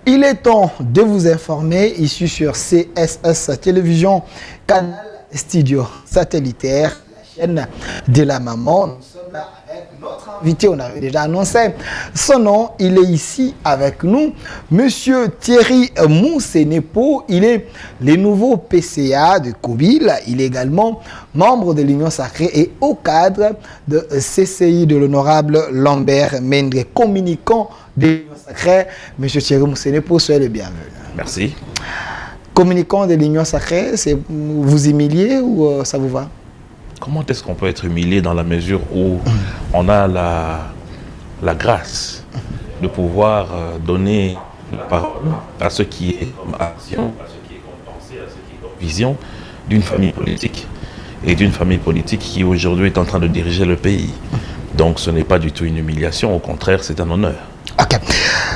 Il est temps de vous informer, ici sur CSS Télévision, Canal Studio Satellitaire, la chaîne de la maman. Nous sommes là avec notre invité, on avait déjà annoncé son nom. Il est ici avec nous, Monsieur Thierry Moussenepo. Il est le nouveau PCA de Kobil. Il est également membre de l'Union Sacrée et au cadre de CCI de l'honorable Lambert Mendre, communicant de l'Union Sacrée. Monsieur Thierry Moussenepo, soyez le bienvenu. Merci. Communicant de l'Union Sacrée, c'est vous humiliez ou ça vous va? Comment est-ce qu'on peut être humilié dans la mesure où on a la grâce de pouvoir donner la parole à ce qui est comme action, à ce qui est comme pensée, à ce qui est comme vision d'une famille politique et d'une famille politique qui aujourd'hui est en train de diriger le pays. Donc ce n'est pas du tout une humiliation, au contraire c'est un honneur. Ok.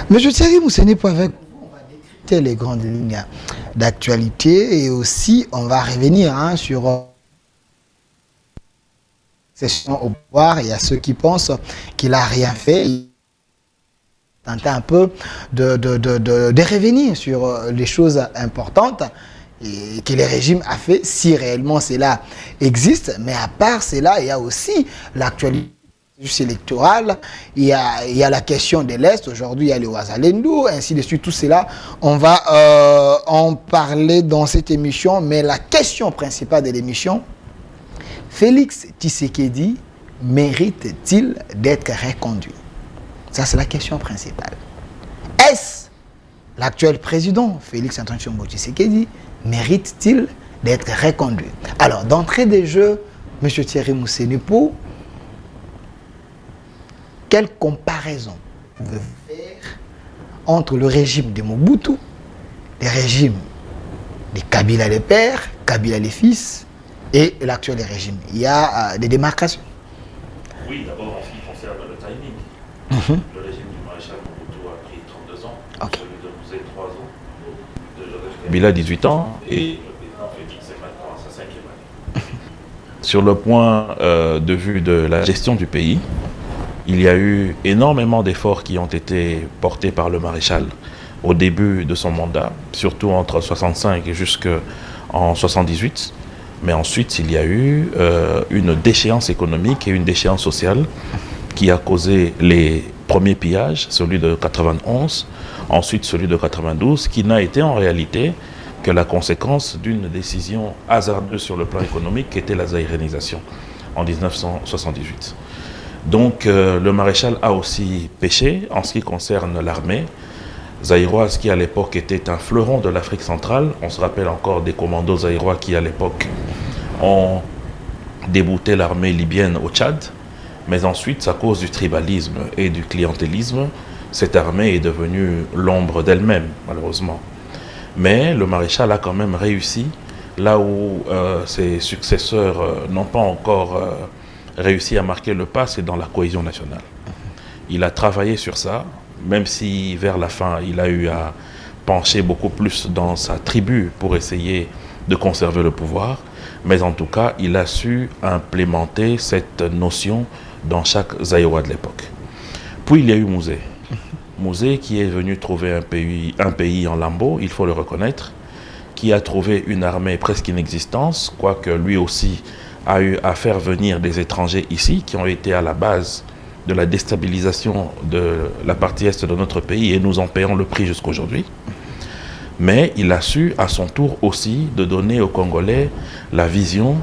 Monsieur Thierry Moussenepo, avec vous, on va décrypter les grandes lignes d'actualité et aussi on va revenir sur session au pouvoir. Il y a ceux qui pensent qu'il n'a rien fait. Tenter un peu de revenir sur les choses importantes et que le régime a fait, si réellement cela existe. Mais à part cela, il y a aussi l'actualité électorale, il y a la question de l'Est. Aujourd'hui, il y a le Ouazalendo, ainsi de suite. Tout cela, on va en parler dans cette émission. Mais la question principale de l'émission, Félix Tshisekedi mérite-t-il d'être reconduit? Ça, c'est la question principale. Est-ce l'actuel président, Félix Antoine Tshisekedi, mérite-t-il d'être reconduit? Alors, d'entrée de jeu, M. Thierry Moussenepo, quelle comparaison pouvez-vous faire entre le régime de Mobutu, le régime de Kabila le père, Kabila les fils, et l'actuel régime? Il y a des démarcations. Oui, d'abord en ce qui concerne le timing. Le régime du maréchal Mobutu a pris 32 ans, celui de Mouzé 3 ans, de Joseph Kabila 18 ans, et le président Félix est maintenant à sa 5e année. Sur le point de vue de la gestion du pays, il y a eu énormément d'efforts qui ont été portés par le maréchal au début de son mandat, surtout entre 65 et jusqu'en 78. Mais ensuite, il y a eu une déchéance économique et une déchéance sociale qui a causé les premiers pillages, celui de 91, ensuite celui de 92, qui n'a été en réalité que la conséquence d'une décision hasardeuse sur le plan économique qui était la zaïrénisation en 1978. Donc le maréchal a aussi péché en ce qui concerne l'armée zaïroise qui à l'époque était un fleuron de l'Afrique centrale. On se rappelle encore des commandos zaïrois qui à l'époque ont débouté l'armée libyenne au Tchad. Mais ensuite, à cause du tribalisme et du clientélisme, cette armée est devenue l'ombre d'elle-même, malheureusement. Mais le maréchal a quand même réussi là où ses successeurs n'ont pas encore réussi à marquer le pas, c'est dans la cohésion nationale. Il a travaillé sur ça, même si vers la fin, il a eu à pencher beaucoup plus dans sa tribu pour essayer de conserver le pouvoir. Mais en tout cas, il a su implémenter cette notion dans chaque Zaïrois de l'époque. Puis il y a eu Mouzé. Mouzé qui est venu trouver un pays en lambeaux, il faut le reconnaître, qui a trouvé une armée presque inexistante, quoique lui aussi a eu à faire venir des étrangers ici, qui ont été à la base de la déstabilisation de la partie est de notre pays, et nous en payons le prix jusqu'aujourd'hui. Mais il a su, à son tour aussi, de donner aux Congolais la vision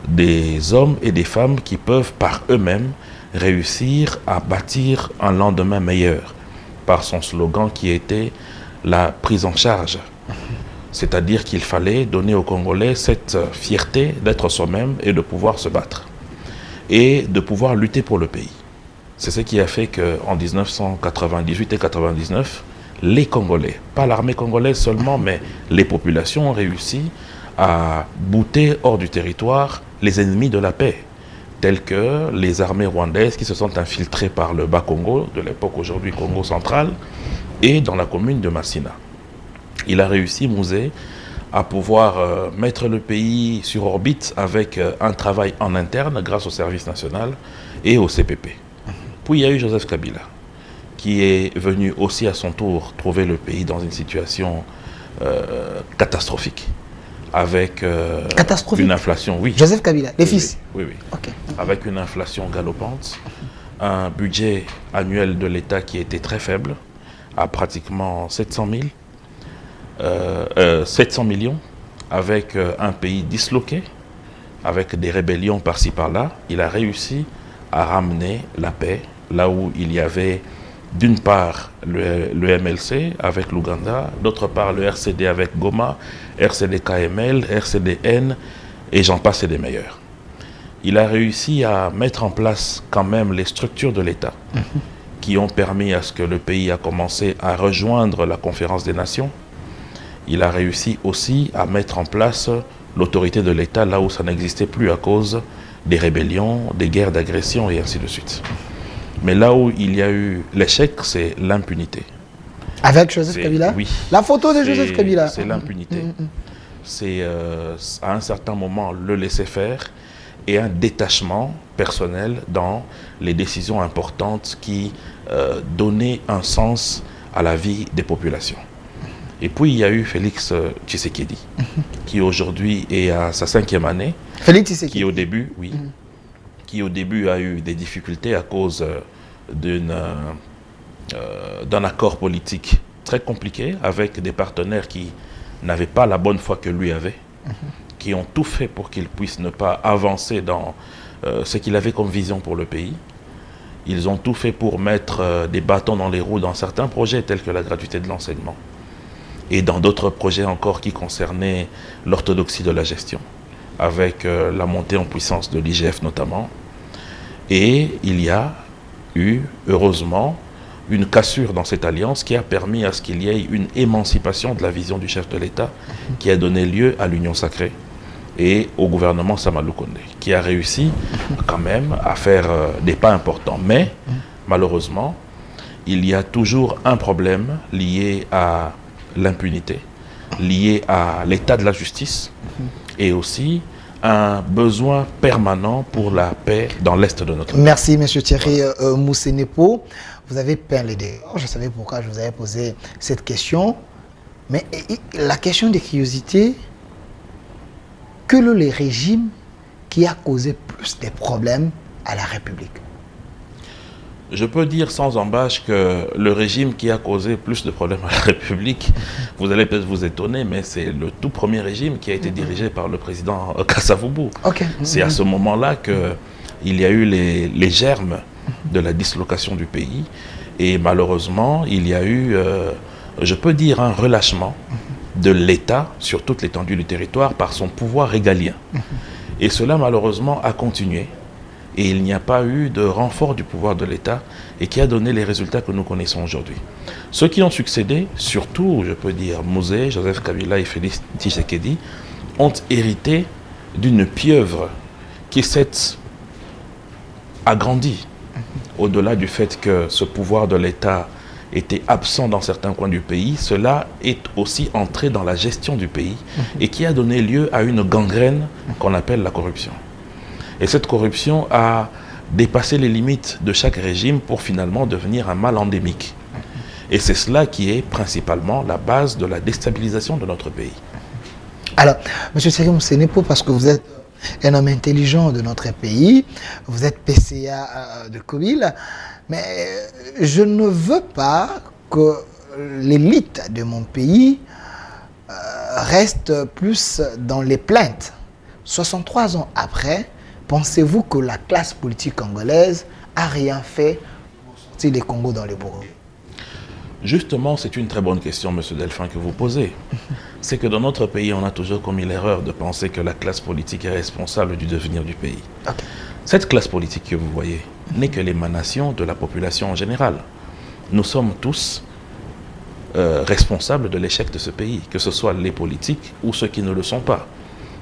des hommes et des femmes qui peuvent par eux-mêmes réussir à bâtir un lendemain meilleur, par son slogan qui était la prise en charge. C'est-à-dire qu'il fallait donner aux Congolais cette fierté d'être soi-même et de pouvoir se battre et de pouvoir lutter pour le pays. C'est ce qui a fait qu'en 1998 et 1999, les Congolais, pas l'armée congolaise seulement, mais les populations ont réussi à bouter hors du territoire les ennemis de la paix, tels que les armées rwandaises qui se sont infiltrées par le Bas-Congo, de l'époque aujourd'hui Congo central, et dans la commune de Massina. Il a réussi, Mouzé, à pouvoir mettre le pays sur orbite avec un travail en interne grâce au service national et au CPP. Puis il y a eu Joseph Kabila, qui est venu aussi à son tour trouver le pays dans une situation catastrophique, avec une inflation, oui. Joseph Kabila, les fils. Oui. Okay. Avec une inflation galopante, un budget annuel de l'État qui était très faible, à pratiquement 700 millions, avec un pays disloqué, avec des rébellions par-ci par-là. Il a réussi à ramener la paix là où il y avait d'une part le MLC avec l'Ouganda, d'autre part le RCD avec Goma, RCD-KML, RCD-N, et j'en passe et des meilleurs. Il a réussi à mettre en place quand même les structures de l'État qui ont permis à ce que le pays a commencé à rejoindre la Conférence des Nations. Il a réussi aussi à mettre en place l'autorité de l'État là où ça n'existait plus à cause des rébellions, des guerres d'agression et ainsi de suite. Mais là où il y a eu l'échec, c'est l'impunité. Avec Joseph Kabila? Oui. La photo de Joseph Kabila? C'est l'impunité. C'est à un certain moment le laisser faire et un détachement personnel dans les décisions importantes qui donnaient un sens à la vie des populations. Et puis il y a eu Félix Tshisekedi, qui aujourd'hui est à sa 5e année. Félix Tshisekedi. Qui au début, qui au début a eu des difficultés à cause d'un accord politique très compliqué avec des partenaires qui n'avaient pas la bonne foi que lui avait, qui ont tout fait pour qu'il puisse ne pas avancer dans ce qu'il avait comme vision pour le pays. Ils ont tout fait pour mettre des bâtons dans les roues dans certains projets tels que la gratuité de l'enseignement et dans d'autres projets encore qui concernaient l'orthodoxie de la gestion, avec la montée en puissance de l'IGF notamment. Et il y a eu, heureusement, une cassure dans cette alliance qui a permis à ce qu'il y ait une émancipation de la vision du chef de l'État qui a donné lieu à l'Union sacrée et au gouvernement Samalou Kondé, qui a réussi quand même à faire des pas importants. Mais, malheureusement, il y a toujours un problème lié à l'impunité, lié à l'état de la justice et aussi un besoin permanent pour la paix dans l'Est de notre pays. Merci, M. Thierry Moussenepo. Vous avez peint les décors. Je savais pourquoi je vous avais posé cette question. Mais la question de curiosité, que le régime qui a causé plus de problèmes à la République? Je peux dire sans embâche que le régime qui a causé plus de problèmes à la République, vous allez peut-être vous étonner, mais c'est le tout premier régime qui a été dirigé par le président Kasavubu. C'est à ce moment-là qu'il y a eu les germes de la dislocation du pays. Et malheureusement, il y a eu, je peux dire, un relâchement de l'État sur toute l'étendue du territoire par son pouvoir régalien. Et cela, malheureusement, a continué. Et il n'y a pas eu de renfort du pouvoir de l'État et qui a donné les résultats que nous connaissons aujourd'hui. Ceux qui ont succédé, surtout, je peux dire, Mouzé, Joseph Kabila et Félix Tshisekedi, ont hérité d'une pieuvre qui s'est agrandie. Au-delà du fait que ce pouvoir de l'État était absent dans certains coins du pays, cela est aussi entré dans la gestion du pays et qui a donné lieu à une gangrène qu'on appelle la corruption. Et cette corruption a dépassé les limites de chaque régime pour finalement devenir un mal endémique. Et c'est cela qui est principalement la base de la déstabilisation de notre pays. Alors, M. Thierry Moussenepo, parce que vous êtes un homme intelligent de notre pays, vous êtes PCA de Kobile, mais je ne veux pas que l'élite de mon pays reste plus dans les plaintes. 63 ans après, pensez-vous que la classe politique congolaise a rien fait pour sortir les Congos dans les bourreaux? Justement, c'est une très bonne question, M. Delphin, que vous posez. C'est que dans notre pays, on a toujours commis l'erreur de penser que la classe politique est responsable du devenir du pays. Cette classe politique que vous voyez n'est que l'émanation de la population en général. Nous sommes tous responsables de l'échec de ce pays, que ce soit les politiques ou ceux qui ne le sont pas.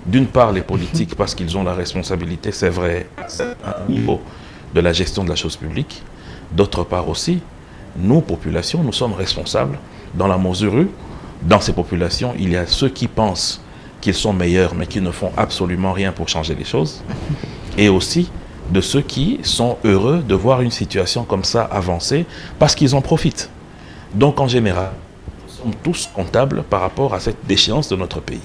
D'une part, les politiques, parce qu'ils ont la responsabilité, c'est vrai, à un niveau de la gestion de la chose publique. D'autre part aussi, nous, populations, nous sommes responsables dans la mesure où, dans ces populations, il y a ceux qui pensent qu'ils sont meilleurs, mais qui ne font absolument rien pour changer les choses. Et aussi, de ceux qui sont heureux de voir une situation comme ça avancer parce qu'ils en profitent. Donc en général, nous sommes tous comptables par rapport à cette déchéance de notre pays.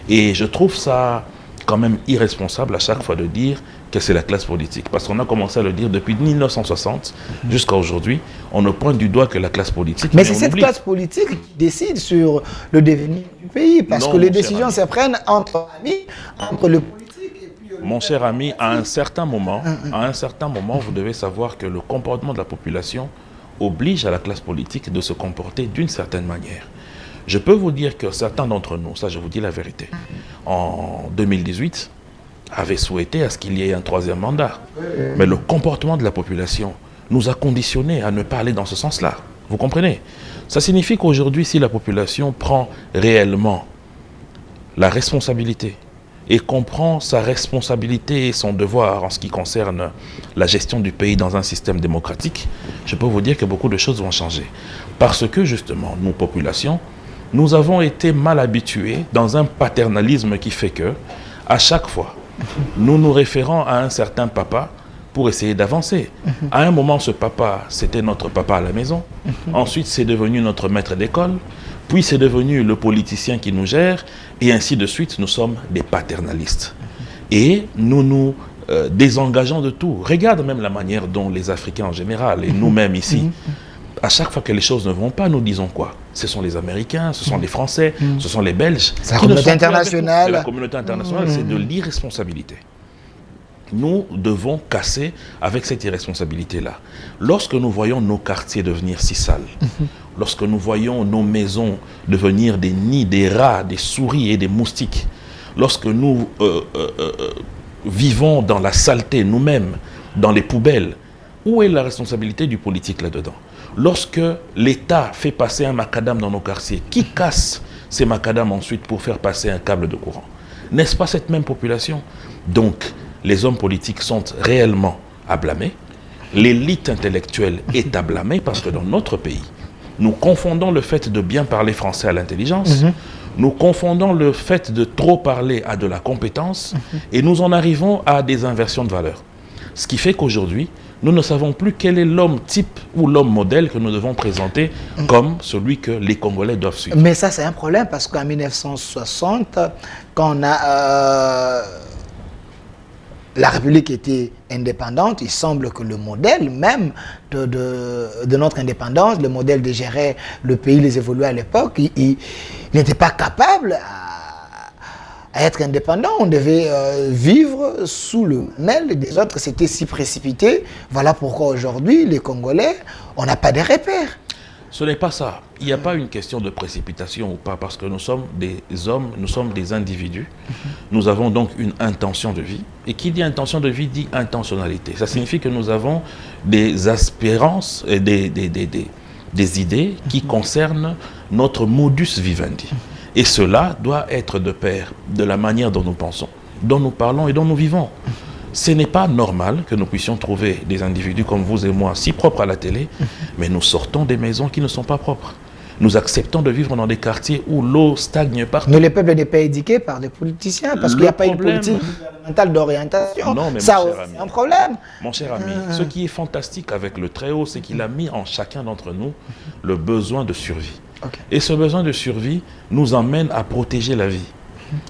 Et je trouve ça quand même irresponsable à chaque fois de dire que c'est la classe politique. Parce qu'on a commencé à le dire depuis 1960 jusqu'à aujourd'hui. On ne pointe du doigt que la classe politique. Mais c'est cette classe politique qui décide sur le devenir du pays. Parce que les décisions se prennent entre amis, entre le politique et puis mon cher ami, à un certain moment, vous devez savoir que le comportement de la population oblige à la classe politique de se comporter d'une certaine manière. Je peux vous dire que certains d'entre nous, ça je vous dis la vérité, en 2018, avaient souhaité à ce qu'il y ait un troisième mandat. Mais le comportement de la population nous a conditionnés à ne pas aller dans ce sens-là. Vous comprenez? Ça signifie qu'aujourd'hui, si la population prend réellement la responsabilité et comprend sa responsabilité et son devoir en ce qui concerne la gestion du pays dans un système démocratique, je peux vous dire que beaucoup de choses vont changer. Parce que justement, nous, populations, nous avons été mal habitués dans un paternalisme qui fait que, à chaque fois, nous nous référons à un certain papa pour essayer d'avancer. À un moment, ce papa, c'était notre papa à la maison. Ensuite, c'est devenu notre maître d'école. Puis, c'est devenu le politicien qui nous gère. Et ainsi de suite, nous sommes des paternalistes. Et nous nous désengageons de tout. Regarde même la manière dont les Africains en général, et nous-mêmes ici, à chaque fois que les choses ne vont pas, nous disons quoi? Ce sont les Américains, ce sont les Français, ce sont les Belges. La communauté internationale. La communauté internationale, c'est de l'irresponsabilité. Nous devons casser avec cette irresponsabilité-là. Lorsque nous voyons nos quartiers devenir si sales, lorsque nous voyons nos maisons devenir des nids, des rats, des souris et des moustiques, lorsque nous vivons dans la saleté nous-mêmes, dans les poubelles, où est la responsabilité du politique là-dedans? Lorsque l'État fait passer un macadam dans nos quartiers, qui casse ces macadams ensuite pour faire passer un câble de courant? N'est-ce pas cette même population? Donc, les hommes politiques sont réellement à blâmer. L'élite intellectuelle est à blâmer parce que dans notre pays, nous confondons le fait de bien parler français à l'intelligence, nous confondons le fait de trop parler à de la compétence et nous en arrivons à des inversions de valeurs. Ce qui fait qu'aujourd'hui, nous ne savons plus quel est l'homme type ou l'homme modèle que nous devons présenter comme celui que les Congolais doivent suivre. Mais ça, c'est un problème parce qu'en 1960, quand on a la République était indépendante, il semble que le modèle même de notre indépendance, le modèle de gérer le pays, les évoluait à l'époque, il n'était pas capable à être indépendant. On devait vivre sous le mail des autres. C'était si précipité. Voilà pourquoi aujourd'hui, les Congolais, on n'a pas de repères. Ce n'est pas ça. Il n'y a pas une question de précipitation ou pas, parce que nous sommes des hommes, nous sommes des individus. Nous avons donc une intention de vie. Et qui dit intention de vie dit intentionnalité. Ça signifie que nous avons des espérances et des idées qui concernent notre modus vivendi. Et cela doit être de pair de la manière dont nous pensons, dont nous parlons et dont nous vivons. Ce n'est pas normal que nous puissions trouver des individus comme vous et moi si propres à la télé, mais nous sortons des maisons qui ne sont pas propres. Nous acceptons de vivre dans des quartiers où l'eau stagne partout. Mais le peuple n'est pas éduqué par des politiciens parce qu'il n'y a pas une politique gouvernementale d'orientation. Non, mais ça, c'est un problème. Mon cher ami, ce qui est fantastique avec le Très-Haut, c'est qu'il a mis en chacun d'entre nous le besoin de survie. Okay. Et ce besoin de survie nous emmène à protéger la vie.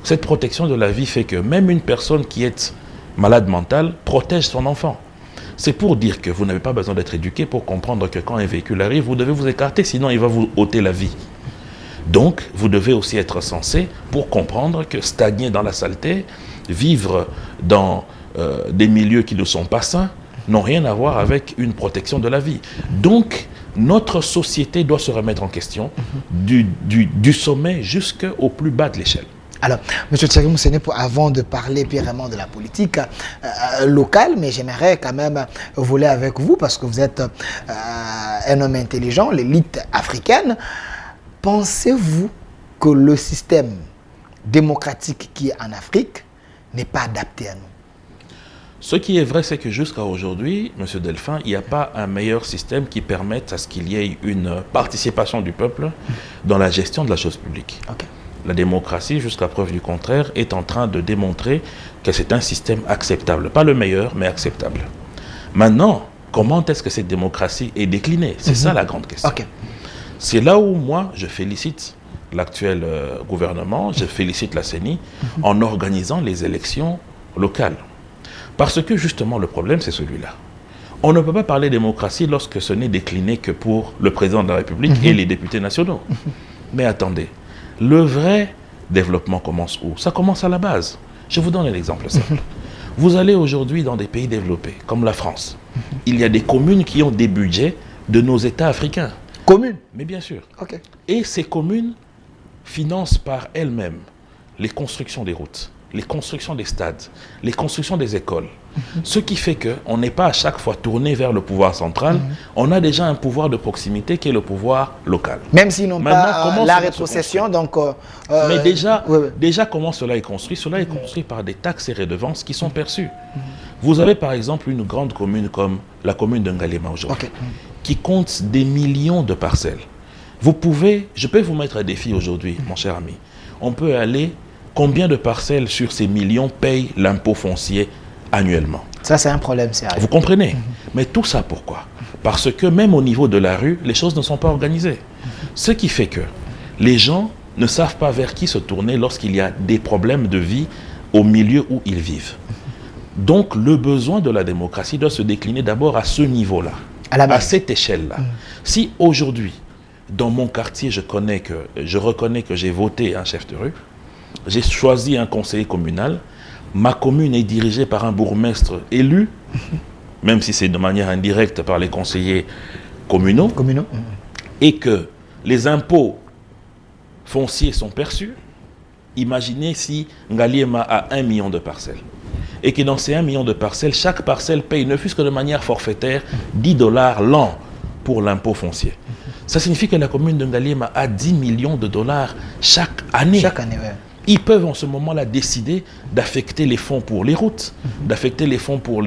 Cette protection de la vie fait que même une personne qui est malade mentale protège son enfant. C'est pour dire que vous n'avez pas besoin d'être éduqué pour comprendre que quand un véhicule arrive, vous devez vous écarter, sinon il va vous ôter la vie. Donc, vous devez aussi être sensé pour comprendre que stagner dans la saleté, vivre dans des milieux qui ne sont pas sains, n'ont rien à voir avec une protection de la vie. Donc, notre société doit se remettre en question du sommet jusqu'au plus bas de l'échelle. Alors, M. Thierry Moussené, avant de parler vraiment de la politique locale, mais j'aimerais quand même voler avec vous parce que vous êtes un homme intelligent, l'élite africaine. Pensez-vous que le système démocratique qui est en Afrique n'est pas adapté à nous? Ce qui est vrai, c'est que jusqu'à aujourd'hui, M. Delphin, il n'y a pas un meilleur système qui permette à ce qu'il y ait une participation du peuple dans la gestion de la chose publique. Okay. la démocratie, jusqu'à preuve du contraire, est en train de démontrer que c'est un système acceptable. Pas le meilleur, mais acceptable. Maintenant, comment est-ce que cette démocratie est déclinée? C'est ça la grande question. Okay. C'est là où moi, je félicite l'actuel gouvernement, je félicite la CENI en organisant les élections locales. Parce que justement, le problème, c'est celui-là. On ne peut pas parler démocratie lorsque ce n'est décliné que pour le président de la République et les députés nationaux. Mais attendez, le vrai développement commence où? Ça commence à la base. Je vous donne un exemple simple. Vous allez aujourd'hui dans des pays développés, comme la France. Il y a des communes qui ont des budgets de nos États africains. Communes? Mais bien sûr. Okay. Et ces communes financent par elles-mêmes les constructions des routes, les constructions des stades, les constructions des écoles. Ce qui fait qu'on n'est pas à chaque fois tourné vers le pouvoir central, on a déjà un pouvoir de proximité qui est le pouvoir local. Même s'ils n'ont pas la rétrocession, donc... Mais déjà, comment cela est construit? Cela est construit par des taxes et redevances qui sont perçues. Vous avez par exemple une grande commune comme la commune de Ngalema aujourd'hui, qui compte des millions de parcelles. Je peux vous mettre un défi aujourd'hui, mon cher ami. On peut aller, combien de parcelles sur ces millions payent l'impôt foncier annuellement? Ça, c'est un problème sérieux. Vous comprenez? Mais tout ça, pourquoi? Parce que même au niveau de la rue, les choses ne sont pas organisées. Ce qui fait que les gens ne savent pas vers qui se tourner lorsqu'il y a des problèmes de vie au milieu où ils vivent. Donc, le besoin de la démocratie doit se décliner d'abord à ce niveau-là, à cette échelle-là. Si aujourd'hui, dans mon quartier, je reconnais que j'ai voté un chef de rue, j'ai choisi un conseiller communal, ma commune est dirigée par un bourgmestre élu, même si c'est de manière indirecte par les conseillers communaux, et que les impôts fonciers sont perçus. Imaginez si Ngaliema a 1 million de parcelles, et que dans ces 1 million de parcelles, chaque parcelle paye, ne fût-ce que de manière forfaitaire, $10 l'an pour l'impôt foncier. Ça signifie que la commune de Ngaliema a 10 millions de dollars chaque année. Chaque année, oui. Ils peuvent en ce moment-là décider d'affecter les fonds pour les routes, d'affecter les fonds pour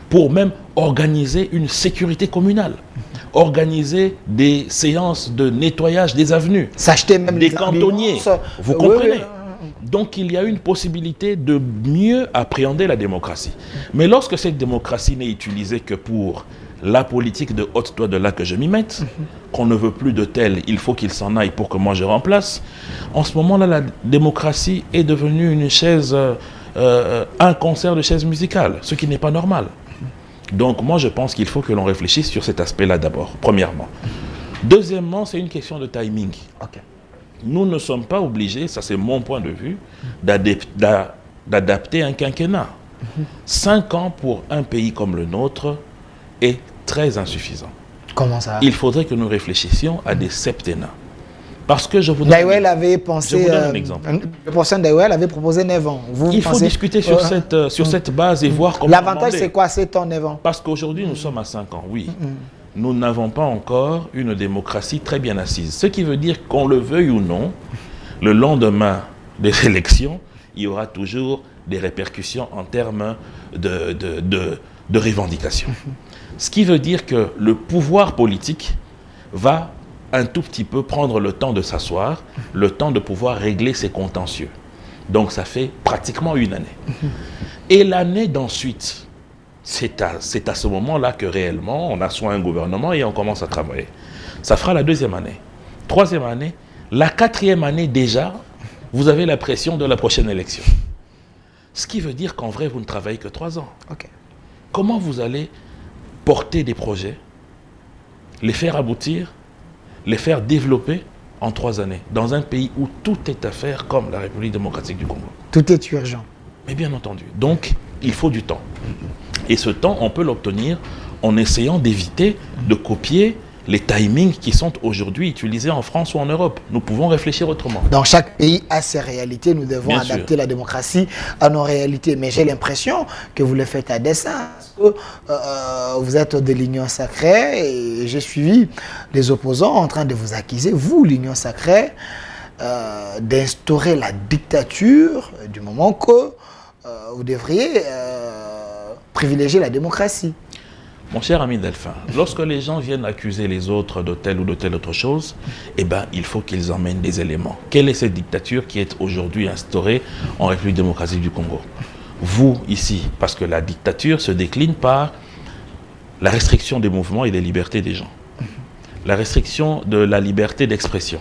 pour même organiser une sécurité communale, organiser des séances de nettoyage des avenues, s'acheter même des cantonniers. Vous comprenez? Donc il y a une possibilité de mieux appréhender la démocratie. Mais lorsque cette démocratie n'est utilisée que pour la politique de haute toi de là que je m'y mette, qu'on ne veut plus de tel, il faut qu'il s'en aille pour que moi je remplace. En ce moment-là, la démocratie est devenue une chaise, un concert de chaises musicales, ce qui n'est pas normal. Donc moi je pense qu'il faut que l'on réfléchisse sur cet aspect-là d'abord, premièrement. Deuxièmement, c'est une question de timing. Nous ne sommes pas obligés, ça c'est mon point de vue, d'adapter un quinquennat. 5 ans pour un pays comme le nôtre est très insuffisant. Comment ça? Il faudrait que nous réfléchissions à des septennats. Parce que je vous donne, Daiwel avait pensé, je vous donne un exemple. Le professeur Daiwel avait proposé 9 ans. Faut discuter sur cette base et voir comment... L'avantage, c'est quoi? C'est ton 9 ans. Parce qu'aujourd'hui, nous sommes à 5 ans, oui. Nous n'avons pas encore une démocratie très bien assise. Ce qui veut dire qu'on le veuille ou non, le lendemain des élections, il y aura toujours des répercussions en termes de revendications. Ce qui veut dire que le pouvoir politique va un tout petit peu prendre le temps de s'asseoir, le temps de pouvoir régler ses contentieux. Donc ça fait pratiquement 1 année. Et l'année d'ensuite, c'est à ce moment-là que réellement on assoit un gouvernement et on commence à travailler. Ça fera la 2e année. 3e année, la 4e année déjà, vous avez la pression de la prochaine élection. Ce qui veut dire qu'en vrai, vous ne travaillez que 3 ans. Comment vous allez porter des projets, les faire aboutir, les faire développer en 3 années, dans un pays où tout est à faire comme la République démocratique du Congo? Tout est urgent. Mais bien entendu. Donc, il faut du temps. Et ce temps, on peut l'obtenir en essayant d'éviter de copier les timings qui sont aujourd'hui utilisés en France ou en Europe. Nous pouvons réfléchir autrement. Dans chaque pays a ses réalités. Nous devons adapter la démocratie à nos réalités. Mais j'ai l'impression que vous le faites à dessein. Parce que vous êtes de l'Union sacrée et j'ai suivi les opposants en train de vous accuser, vous, l'Union sacrée, d'instaurer la dictature du moment que vous devriez privilégier la démocratie. Mon cher ami Delphin, lorsque les gens viennent accuser les autres de telle ou de telle autre chose, eh ben, il faut qu'ils emmènent des éléments. Quelle est cette dictature qui est aujourd'hui instaurée en République démocratique du Congo? Vous, ici, parce que la dictature se décline par la restriction des mouvements et des libertés des gens. La restriction de la liberté d'expression.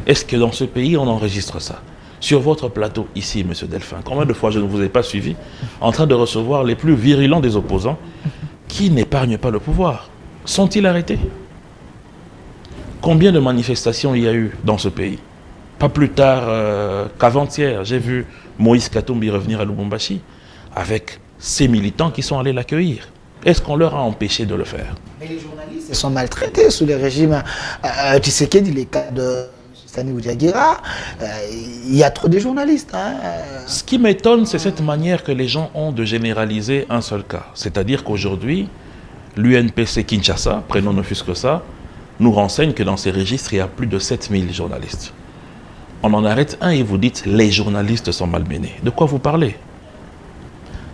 Est-ce que dans ce pays, on enregistre ça? Sur votre plateau, ici, M. Delphin, combien de fois je ne vous ai pas suivi en train de recevoir les plus virulents des opposants qui n'épargnent pas le pouvoir? Sont-ils arrêtés? Combien de manifestations il y a eu dans ce pays? Pas plus tard qu'avant-hier, j'ai vu Moïse Katumbi revenir à Lubumbashi avec ses militants qui sont allés l'accueillir. Est-ce qu'on leur a empêché de le faire? Mais les journalistes sont maltraités sous les régimes Tshisekedi, les cas de Sani Oudiagira. Il y a trop de journalistes. Ce qui m'étonne, c'est cette manière que les gens ont de généraliser un seul cas. C'est-à-dire qu'aujourd'hui, l'UNPC Kinshasa, prenons ne fût-ce que ça, nous renseigne que dans ces registres, il y a plus de 7000 journalistes. On en arrête un et vous dites « les journalistes sont malmenés ». De quoi vous parlez?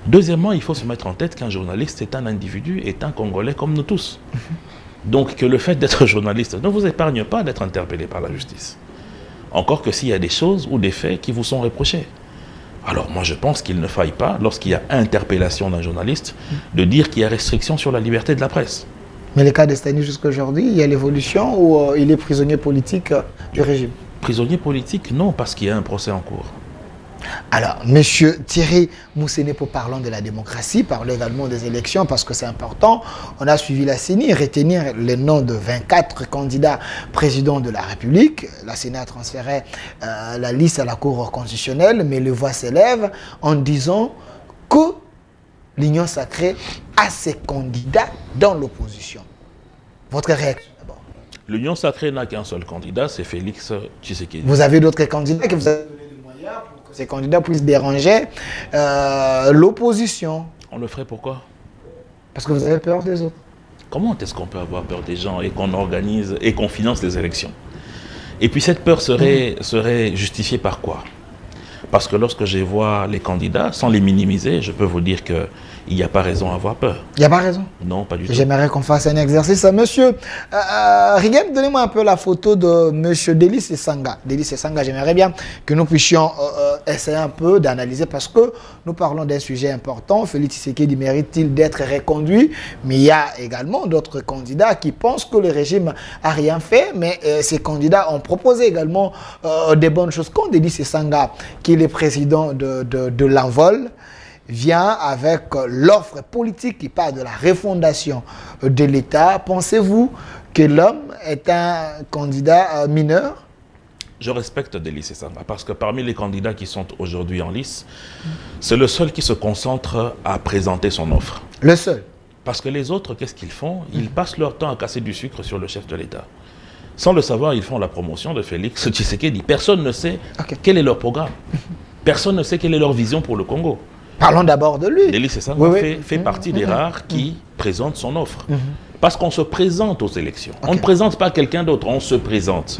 Deuxièmement, il faut se mettre en tête qu'un journaliste est un individu, est un Congolais comme nous tous. Donc que le fait d'être journaliste ne vous épargne pas d'être interpellé par la justice. Encore que s'il y a des choses ou des faits qui vous sont reprochés. Alors moi je pense qu'il ne faille pas, lorsqu'il y a interpellation d'un journaliste, de dire qu'il y a restriction sur la liberté de la presse. Mais le cas de Stani jusqu'à aujourd'hui, il y a l'évolution ou il est prisonnier politique du régime? Prisonnier politique, non, parce qu'il y a un procès en cours. Alors, monsieur Thierry Moussenepo, parlons de la démocratie, parlons également des élections parce que c'est important. On a suivi la CENI, retenir les noms de 24 candidats présidents de la République. La CENI a transféré la liste à la Cour constitutionnelle, mais les voix s'élèvent en disant que l'Union sacrée a ses candidats dans l'opposition. Votre réaction d'abord? L'Union sacrée n'a qu'un seul candidat, c'est Félix Tshisekedi. Vous avez d'autres candidats que vous avez donné des moyens pour que ces candidats puissent déranger l'opposition? On le ferait pourquoi? Parce que vous avez peur des autres. Comment est-ce qu'on peut avoir peur des gens et qu'on organise et qu'on finance les élections? Et puis cette peur serait justifiée par quoi? Parce que lorsque je vois les candidats, sans les minimiser, je peux vous dire qu'il n'y a pas raison à avoir peur. Il n'y a pas raison? Non, pas du tout. J'aimerais qu'on fasse un exercice. Monsieur Rigem, donnez-moi un peu la photo de monsieur Delis Esanga. Delis Esanga, j'aimerais bien que nous puissions essayer un peu d'analyser parce que nous parlons d'un sujet important. Félix Tshisekedi mérite-t-il d'être reconduit? Mais il y a également d'autres candidats qui pensent que le régime n'a rien fait, mais ces candidats ont proposé également des bonnes choses. Quand Delis Esanga, qui est le président de l'Envol, vient avec l'offre politique qui parle de la refondation de l'État, pensez-vous que l'homme est un candidat mineur? Je respecte Delis Esanga parce que parmi les candidats qui sont aujourd'hui en lice, c'est le seul qui se concentre à présenter son offre. Le seul? Parce que les autres, qu'est-ce qu'ils font? Ils passent leur temps à casser du sucre sur le chef de l'État. Sans le savoir, ils font la promotion de Félix Tshisekedi. Personne ne sait quel est leur programme. Personne ne sait quelle est leur vision pour le Congo. Parlons d'abord de lui. Delis Esanga fait partie des rares qui présentent son offre. Parce qu'on se présente aux élections. On ne présente pas quelqu'un d'autre, on se présente.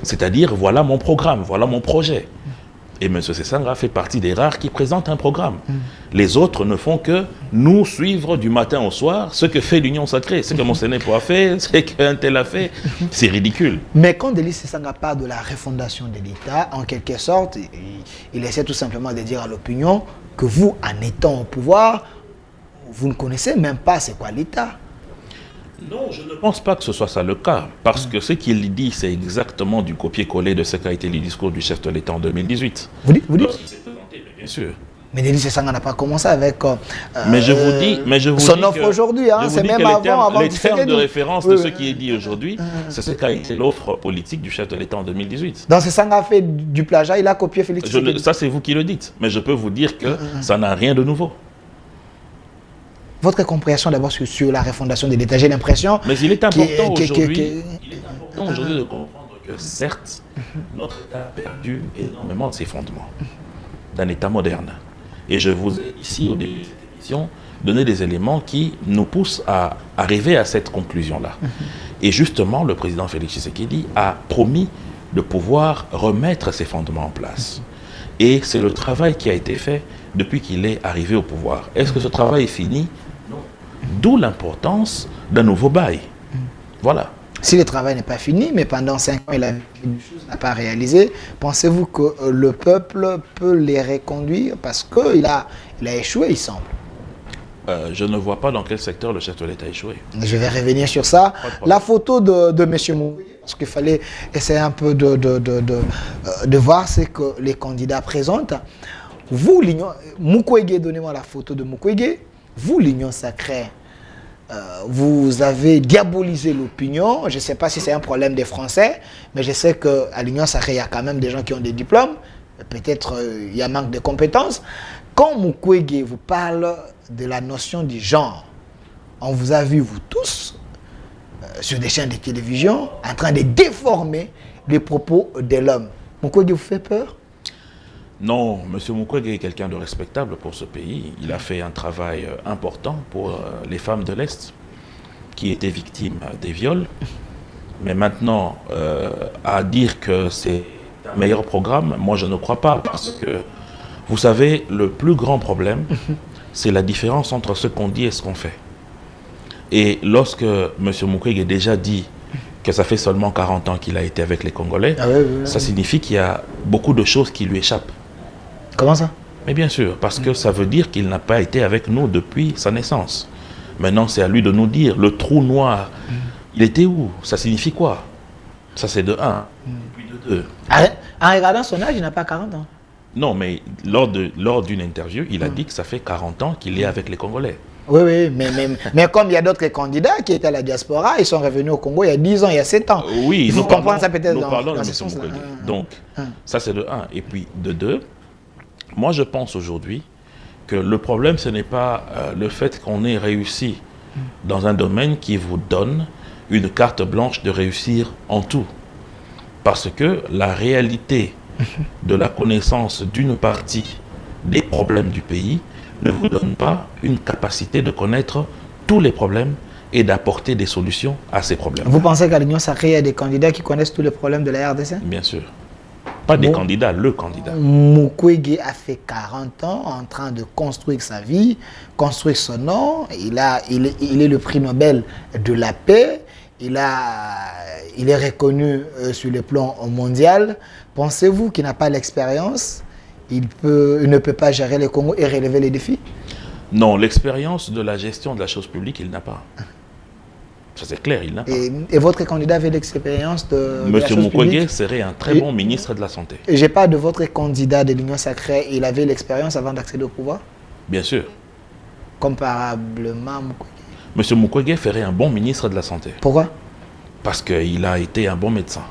C'est-à-dire, voilà mon programme, voilà mon projet. Et M. Esanga fait partie des rares qui présentent un programme. Les autres ne font que nous suivre du matin au soir ce que fait l'Union sacrée. Ce que Moussenepo a fait, ce qu'un tel a fait, c'est ridicule. Mais quand Delis Esanga parle de la refondation de l'État, en quelque sorte, il essaie tout simplement de dire à l'opinion que vous, en étant au pouvoir, vous ne connaissez même pas c'est quoi l'État. Non, je ne pense pas que ce soit ça le cas, parce que ce qu'il dit, c'est exactement du copier-coller de ce qu'a été le discours du chef de l'État en 2018. Vous dites? Lorsqu'il s'est présenté, bien sûr. Mais Delis Esanga n'a pas commencé avec mais je vous dis son offre aujourd'hui. C'est même avant les termes de référence de ce qui est dit aujourd'hui, c'est ce qu'a été l'offre politique du chef de l'État en 2018. Donc Esanga a fait du plagiat, il a copié Félix Tshisekedi. Ça, c'est vous qui le dites. Mais je peux vous dire que ça n'a rien de nouveau. Votre compréhension d'abord sur la refondation de l'État, j'ai l'impression... Mais il est important aujourd'hui de comprendre que certes, notre État a perdu énormément de ses fondements d'un État moderne. Et je vous ai ici, au début de cette émission, donné des éléments qui nous poussent à arriver à cette conclusion-là. Et justement, le président Félix Tshisekedi a promis de pouvoir remettre ces fondements en place. Et c'est le travail qui a été fait depuis qu'il est arrivé au pouvoir. Est-ce que ce travail est fini? Non. D'où l'importance d'un nouveau bail. Voilà. Si le travail n'est pas fini, mais pendant 5 ans, il a n'a pas réalisé, pensez-vous que le peuple peut les reconduire parce qu'il a échoué, il semble? Je ne vois pas dans quel secteur le chef de l'État a échoué. Je vais revenir sur ça. La photo de M. Mukwege, parce qu'il fallait essayer un peu de voir ce que les candidats présentent. Vous, l'Union... Mukwege, donnez-moi la photo de Mukwege. Vous, l'Union sacrée, vous avez diabolisé l'opinion. Je ne sais pas si c'est un problème des Français, mais je sais qu'à l'Union sacrée, il y a quand même des gens qui ont des diplômes. Peut-être il y a manque de compétences. Quand Mukwege vous parle de la notion du genre, on vous a vu, vous tous, sur des chaînes de télévision, en train de déformer les propos de l'homme. Mukwege vous fait peur? Non, M. Mukwege est quelqu'un de respectable pour ce pays. Il a fait un travail important pour les femmes de l'Est qui étaient victimes des viols. Mais maintenant, à dire que c'est un meilleur programme, moi je ne crois pas. Parce que, vous savez, le plus grand problème, c'est la différence entre ce qu'on dit et ce qu'on fait. Et lorsque M. Mukwege a déjà dit que ça fait seulement 40 ans qu'il a été avec les Congolais, ça signifie qu'il y a beaucoup de choses qui lui échappent. Comment ça? Mais bien sûr, parce que ça veut dire qu'il n'a pas été avec nous depuis sa naissance. Maintenant, c'est à lui de nous dire, le trou noir, il était où? Ça signifie quoi? Ça, c'est de 1. Puis de 2. En regardant son âge, il n'a pas 40 ans. Non, mais lors d'une interview, il a dit que ça fait 40 ans qu'il est avec les Congolais. Oui, oui, mais comme il y a d'autres candidats qui étaient à la diaspora, ils sont revenus au Congo il y a 10 ans, il y a 7 ans. Oui, il faut comprendre ça peut-être dans ce sens-là. Donc, ça c'est de 1. Et puis de 2, moi je pense aujourd'hui que le problème ce n'est pas le fait qu'on ait réussi dans un domaine qui vous donne une carte blanche de réussir en tout. Parce que la réalité de la connaissance d'une partie des problèmes du pays ne vous donne pas une capacité de connaître tous les problèmes et d'apporter des solutions à ces problèmes. Vous pensez qu'à l'Union sacrée, il y a des candidats qui connaissent tous les problèmes de la RDC? Bien sûr. Pas des candidats, le candidat. Mukwege a fait 40 ans en train de construire sa vie, construire son nom. Il est le prix Nobel de la paix. Il est reconnu sur le plan mondial. Pensez-vous qu'il n'a pas l'expérience? Il ne peut pas gérer le Congo et relever les défis? Non, l'expérience de la gestion de la chose publique, il n'a pas. Ça c'est clair, il n'a pas. Et votre candidat avait l'expérience de la chose Mukwege publique? serait un très bon ministre de la Santé. Je parle de votre candidat de l'Union sacrée. Il avait l'expérience avant d'accéder au pouvoir? Bien sûr. Comparablement, Mukwege. M. Mukwege ferait un bon ministre de la Santé. Pourquoi? Parce qu'il a été un bon médecin.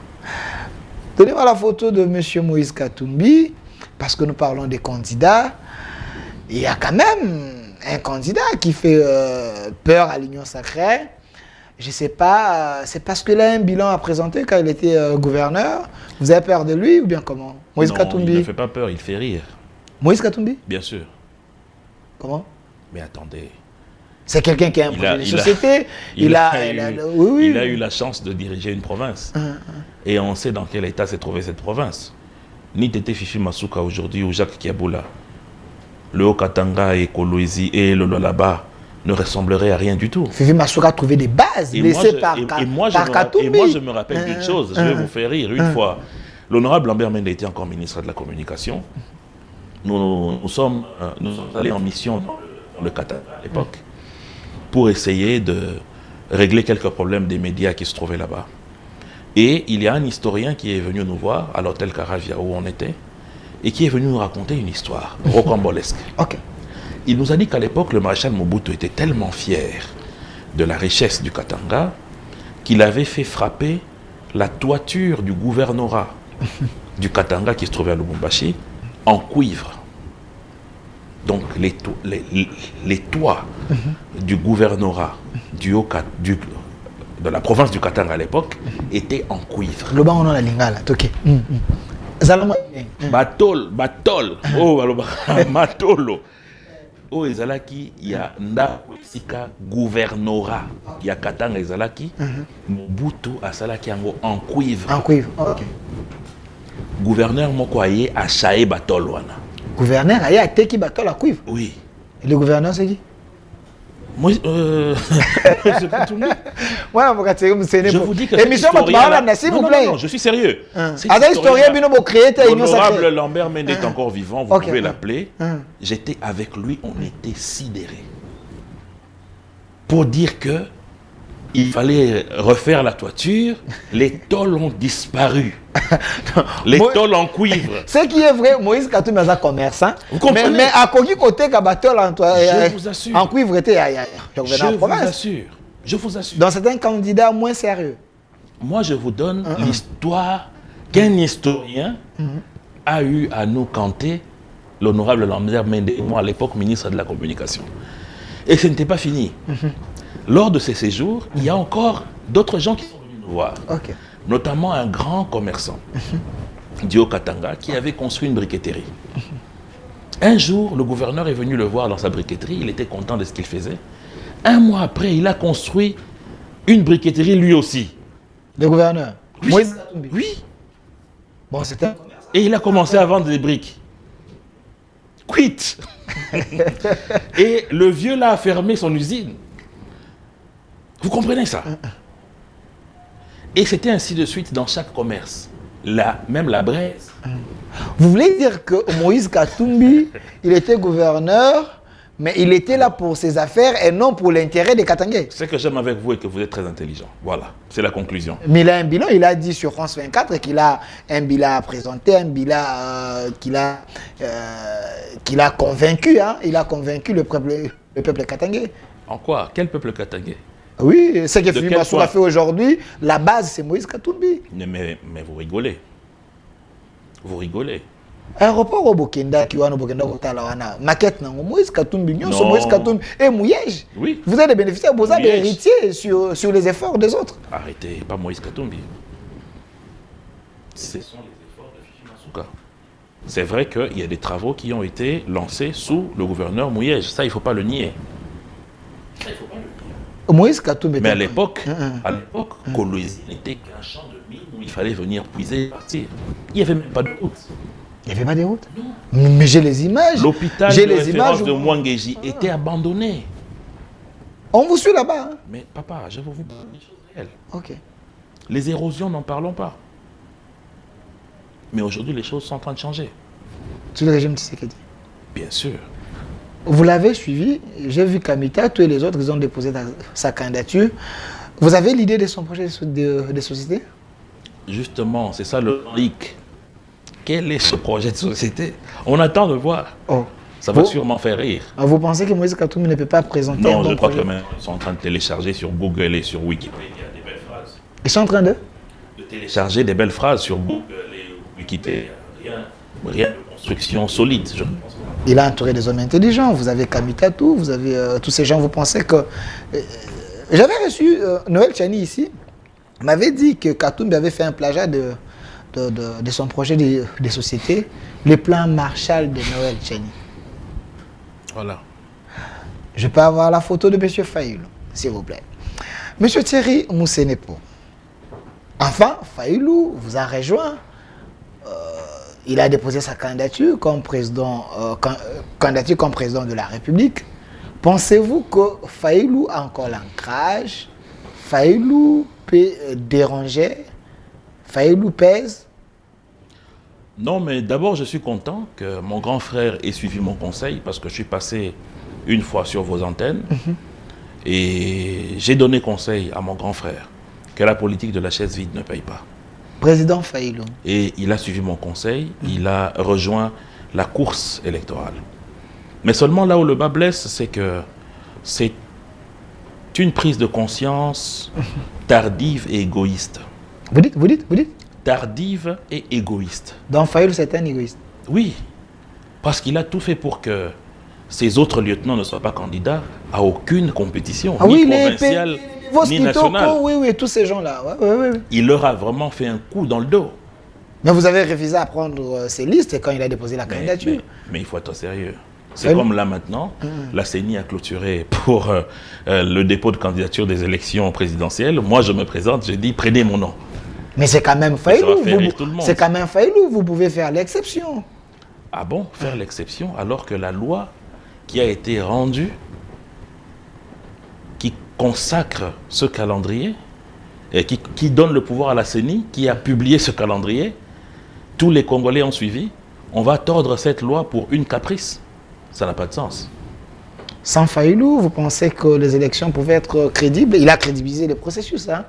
Donnez-moi la photo de M. Moïse Katumbi, parce que nous parlons des candidats. Il y a quand même un candidat qui fait peur à l'Union sacrée. Je ne sais pas, c'est parce qu'il a un bilan à présenter quand il était gouverneur. Vous avez peur de lui ou bien comment? Moïse Katumbi. Il ne fait pas peur, il fait rire. Moïse Katumbi? Bien sûr. Comment? Mais attendez. C'est quelqu'un qui a un projet de société. Il a eu la chance de diriger une province. Et on sait dans quel état s'est trouvée cette province. Ni Tété Fifi Masuka aujourd'hui ou Jacques Kiaboula, le Haut-Katanga et Kolwezi et le Lualaba ne ressembleraient à rien du tout. Fifi Masuka a trouvé des bases laissées par Katumbi. Et moi je me rappelle d'une chose, je vais vous faire rire. Une fois, l'honorable Lambert Mende était encore ministre de la Communication. Nous sommes allés en mission dans le Katanga à l'époque pour essayer de régler quelques problèmes des médias qui se trouvaient là-bas. Et il y a un historien qui est venu nous voir à l'hôtel Caravia où on était et qui est venu nous raconter une histoire rocambolesque. Il nous a dit qu'à l'époque, le maréchal Mobutu était tellement fier de la richesse du Katanga qu'il avait fait frapper la toiture du gouvernorat du Katanga qui se trouvait à Lubumbashi en cuivre. Donc les toits du gouvernorat de la province du Katanga à l'époque étaient en cuivre. Le on a la lingala, ok. Batol, oh matolo. Oh ezalaki ya nda sika gouvernorat ya Katanga ezalaki Mobutu asalaki yango en cuivre. En cuivre, ok. Gouverneur moko aye achaye batol wana. Gouverneur aye ateki batol à cuivre. Oui. Et le gouverneur c'est qui? Moi, je peux tout dire. Je vous dis que cette historien-là... s'il vous plaît. Non, je suis sérieux. L'honorable Lambert Mende est encore vivant, vous pouvez l'appeler. J'étais avec lui, on était sidérés. Pour dire que il fallait refaire la toiture, les tôles ont disparu. Les tôles en cuivre. Ce qui est vrai, Moïse Katumbi est un commerçant. Vous comprenez? Mais à côté Kabatol je vous assure. En cuivre était je vous assure. Donc c'est un candidat moins sérieux. Moi, je vous donne l'histoire qu'un historien a eu à nous canter, l'honorable Lambert Mende, moi à l'époque ministre de la Communication. Et ce n'était pas fini. Lors de ces séjours, il y a encore d'autres gens qui sont venus nous voir. Notamment un grand commerçant, Dio Katanga, qui avait construit une briqueterie. Un jour, le gouverneur est venu le voir dans sa briqueterie, il était content de ce qu'il faisait. Un mois après, il a construit une briqueterie lui aussi. Le gouverneur? Oui. Moïse Katumbi? Oui. Bon, c'était... Et il a commencé à vendre des briques. Quitte. Et le vieux là a fermé son usine. Vous comprenez ça? Et c'était ainsi de suite dans chaque commerce. Même la braise. Vous voulez dire que Moïse Katumbi, il était gouverneur, mais il était là pour ses affaires et non pour l'intérêt des Katangais? Ce que j'aime avec vous est que vous êtes très intelligent. Voilà, c'est la conclusion. Mais il a un bilan, il a dit sur France 24 qu'il a un bilan à présenter, un bilan qu'il a convaincu. Hein? Il a convaincu le peuple katangais. En quoi? Quel peuple katangais? Oui, ce que Philippe Massoura a fait aujourd'hui, la base c'est Moïse Katumbi. Mais vous rigolez. Vous rigolez. Aéroport au Bokenda, qui va au Bokenda, maquette, Moïse Katumbi, Moïse Katumbi et Mouyej. Oui. Vous avez des bénéficiaires, vous avez des héritiers sur les efforts des autres. Arrêtez, pas Moïse Katumbi. Ce sont les efforts de Fifi Masuka. C'est vrai qu'il y a des travaux qui ont été lancés sous le gouverneur Mouyej. Ça, il ne faut pas le nier. Moïse Katumbi. Mais à l'époque, Kolwezi n'était qu'un champ de mine où il fallait venir puiser et partir. Il n'y avait même pas de route. Il n'y avait pas de route? Non. Mais j'ai les images. L'hôpital de référence de Mwangeji était abandonné. On vous suit là-bas. Hein? Mais papa, je vais vous parler des choses réelles. Ok. Les érosions, n'en parlons pas. Mais aujourd'hui, les choses sont en train de changer. Sous le régime Tshisekedi? Bien sûr. Vous l'avez suivi, j'ai vu Kamita, tous les autres, ils ont déposé sa candidature. Vous avez l'idée de son projet de société? Justement, c'est ça le hic. Quel est ce projet de société? On attend de voir. Ça va sûrement faire rire. Vous pensez que Moïse Katumbi ne peut pas présenter un bon projet? Non, je crois que même ils sont en train de télécharger sur Google et sur Wikipédia des belles phrases. Ils sont en train de télécharger des belles phrases sur Google et Wikipédia. Rien de construction solide, je pense. Il a entouré des hommes intelligents. Vous avez Kamitatou, vous avez tous ces gens. Vous pensez que... J'avais reçu Noël Tchani ici. Il m'avait dit que Katumbi avait fait un plagiat de son projet de société, le plan Marshall de Noël Tchani. Voilà. Je peux avoir la photo de M. Fayoulou, s'il vous plaît. M. Thierry Moussenepo. Enfin, Fayoulou vous a rejoint. Il a déposé sa candidature comme président, de la République. Pensez-vous que Fayoulou a encore l'ancrage? Fayoulou peut déranger? Fayoulou pèse? Non, mais d'abord, je suis content que mon grand frère ait suivi mon conseil parce que je suis passé une fois sur vos antennes et j'ai donné conseil à mon grand frère que la politique de la chaise vide ne paye pas. Président Fayoulou. Et il a suivi mon conseil, il a rejoint la course électorale. Mais seulement là où le bas blesse, c'est que c'est une prise de conscience tardive et égoïste. Vous dites Tardive et égoïste. Donc Fayoulou, c'est un égoïste? Oui, parce qu'il a tout fait pour que ces autres lieutenants ne soient pas candidats à aucune compétition, ni provinciale, ni nationale. Oui, tous ces gens-là. Ouais. Il leur a vraiment fait un coup dans le dos. Mais vous avez refusé à prendre ces listes quand il a déposé la candidature. Mais il faut être sérieux. C'est comme là maintenant, la CENI a clôturé pour le dépôt de candidature des élections présidentielles. Moi, je me présente, je dis prenez mon nom. Mais c'est quand même Fayoulou. C'est quand même Fayoulou, vous pouvez faire l'exception. Ah bon, faire l'exception alors que la loi qui a été rendue, consacre ce calendrier et qui donne le pouvoir à la CENI, qui a publié ce calendrier. Tous les Congolais ont suivi. On va tordre cette loi pour une caprice. Ça n'a pas de sens. Sans Fayulu, vous pensez que les élections pouvaient être crédibles? Il a crédibilisé le processus. Hein?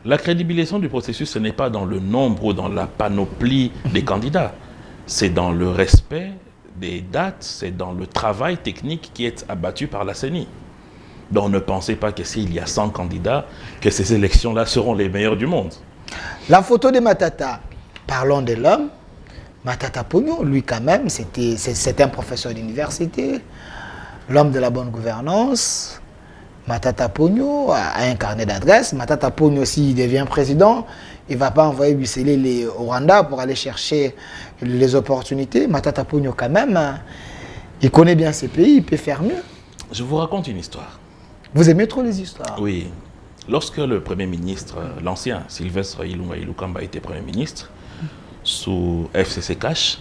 La crédibilisation du processus, ce n'est pas dans le nombre ou dans la panoplie des candidats. C'est dans le respect des dates, c'est dans le travail technique qui est abattu par la CENI. Donc ne pensez pas que s'il y a 100 candidats, que ces élections-là seront les meilleures du monde. La photo de Matata, parlons de l'homme. Matata Ponyo, lui quand même, c'était un professeur d'université, l'homme de la bonne gouvernance. Matata Ponyo a un carnet d'adresses. Matata Ponyo, s'il devient président, il ne va pas envoyer Bussele au Rwanda pour aller chercher les opportunités. Matata Ponyo quand même, il connaît bien ces pays, il peut faire mieux. Je vous raconte une histoire. Vous aimez trop les histoires? Oui. Lorsque le Premier ministre, l'ancien Sylvestre Ilunga Ilukamba était Premier ministre, sous FCC Cash,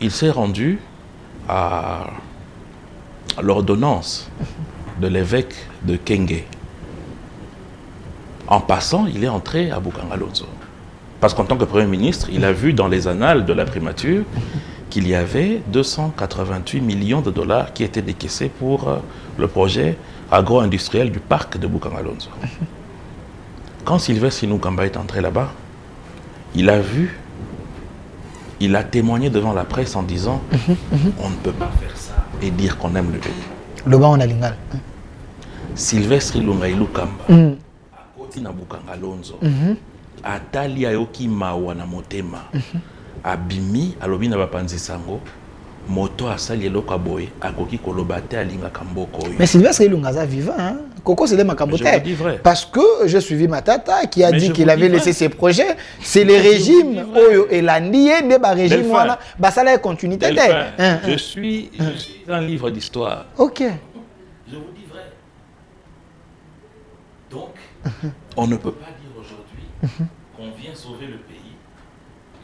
il s'est rendu à l'ordonnance de l'évêque de Kenge. En passant, il est entré à Bukangalonzo. Parce qu'en tant que Premier ministre, il a vu dans les annales de la primature qu'il y avait 288 millions de dollars qui étaient décaissés pour le projet agro-industriel du parc de Bukangalonzo. Quand Sylvestre Ilunga est entré là-bas, il a vu, il a témoigné devant la presse en disant on ne peut pas faire ça et dire qu'on aime le pays. Le bas on a l'ingal. Sylvestre Ilunga Ilukamba a koti na Bukangalonzo atali ayoki mawa na motema abimi alobi na bapanzi sango moto asali eloko boye akoki koloba te alingaka mboko oyo. Mais Sylvestre Ilunga est vivant, hein? Coco c'est des makambote. Parce que j'ai suivi Matata qui a dit qu'il avait laissé ses projets. C'est les régimes Oyo et l'Andié de ba régime voilà. Bah ça la continuité. Je suis un livre d'histoire. OK. Je vous dis vrai. Donc, on ne peut pas dire aujourd'hui qu'on vient sauver le pays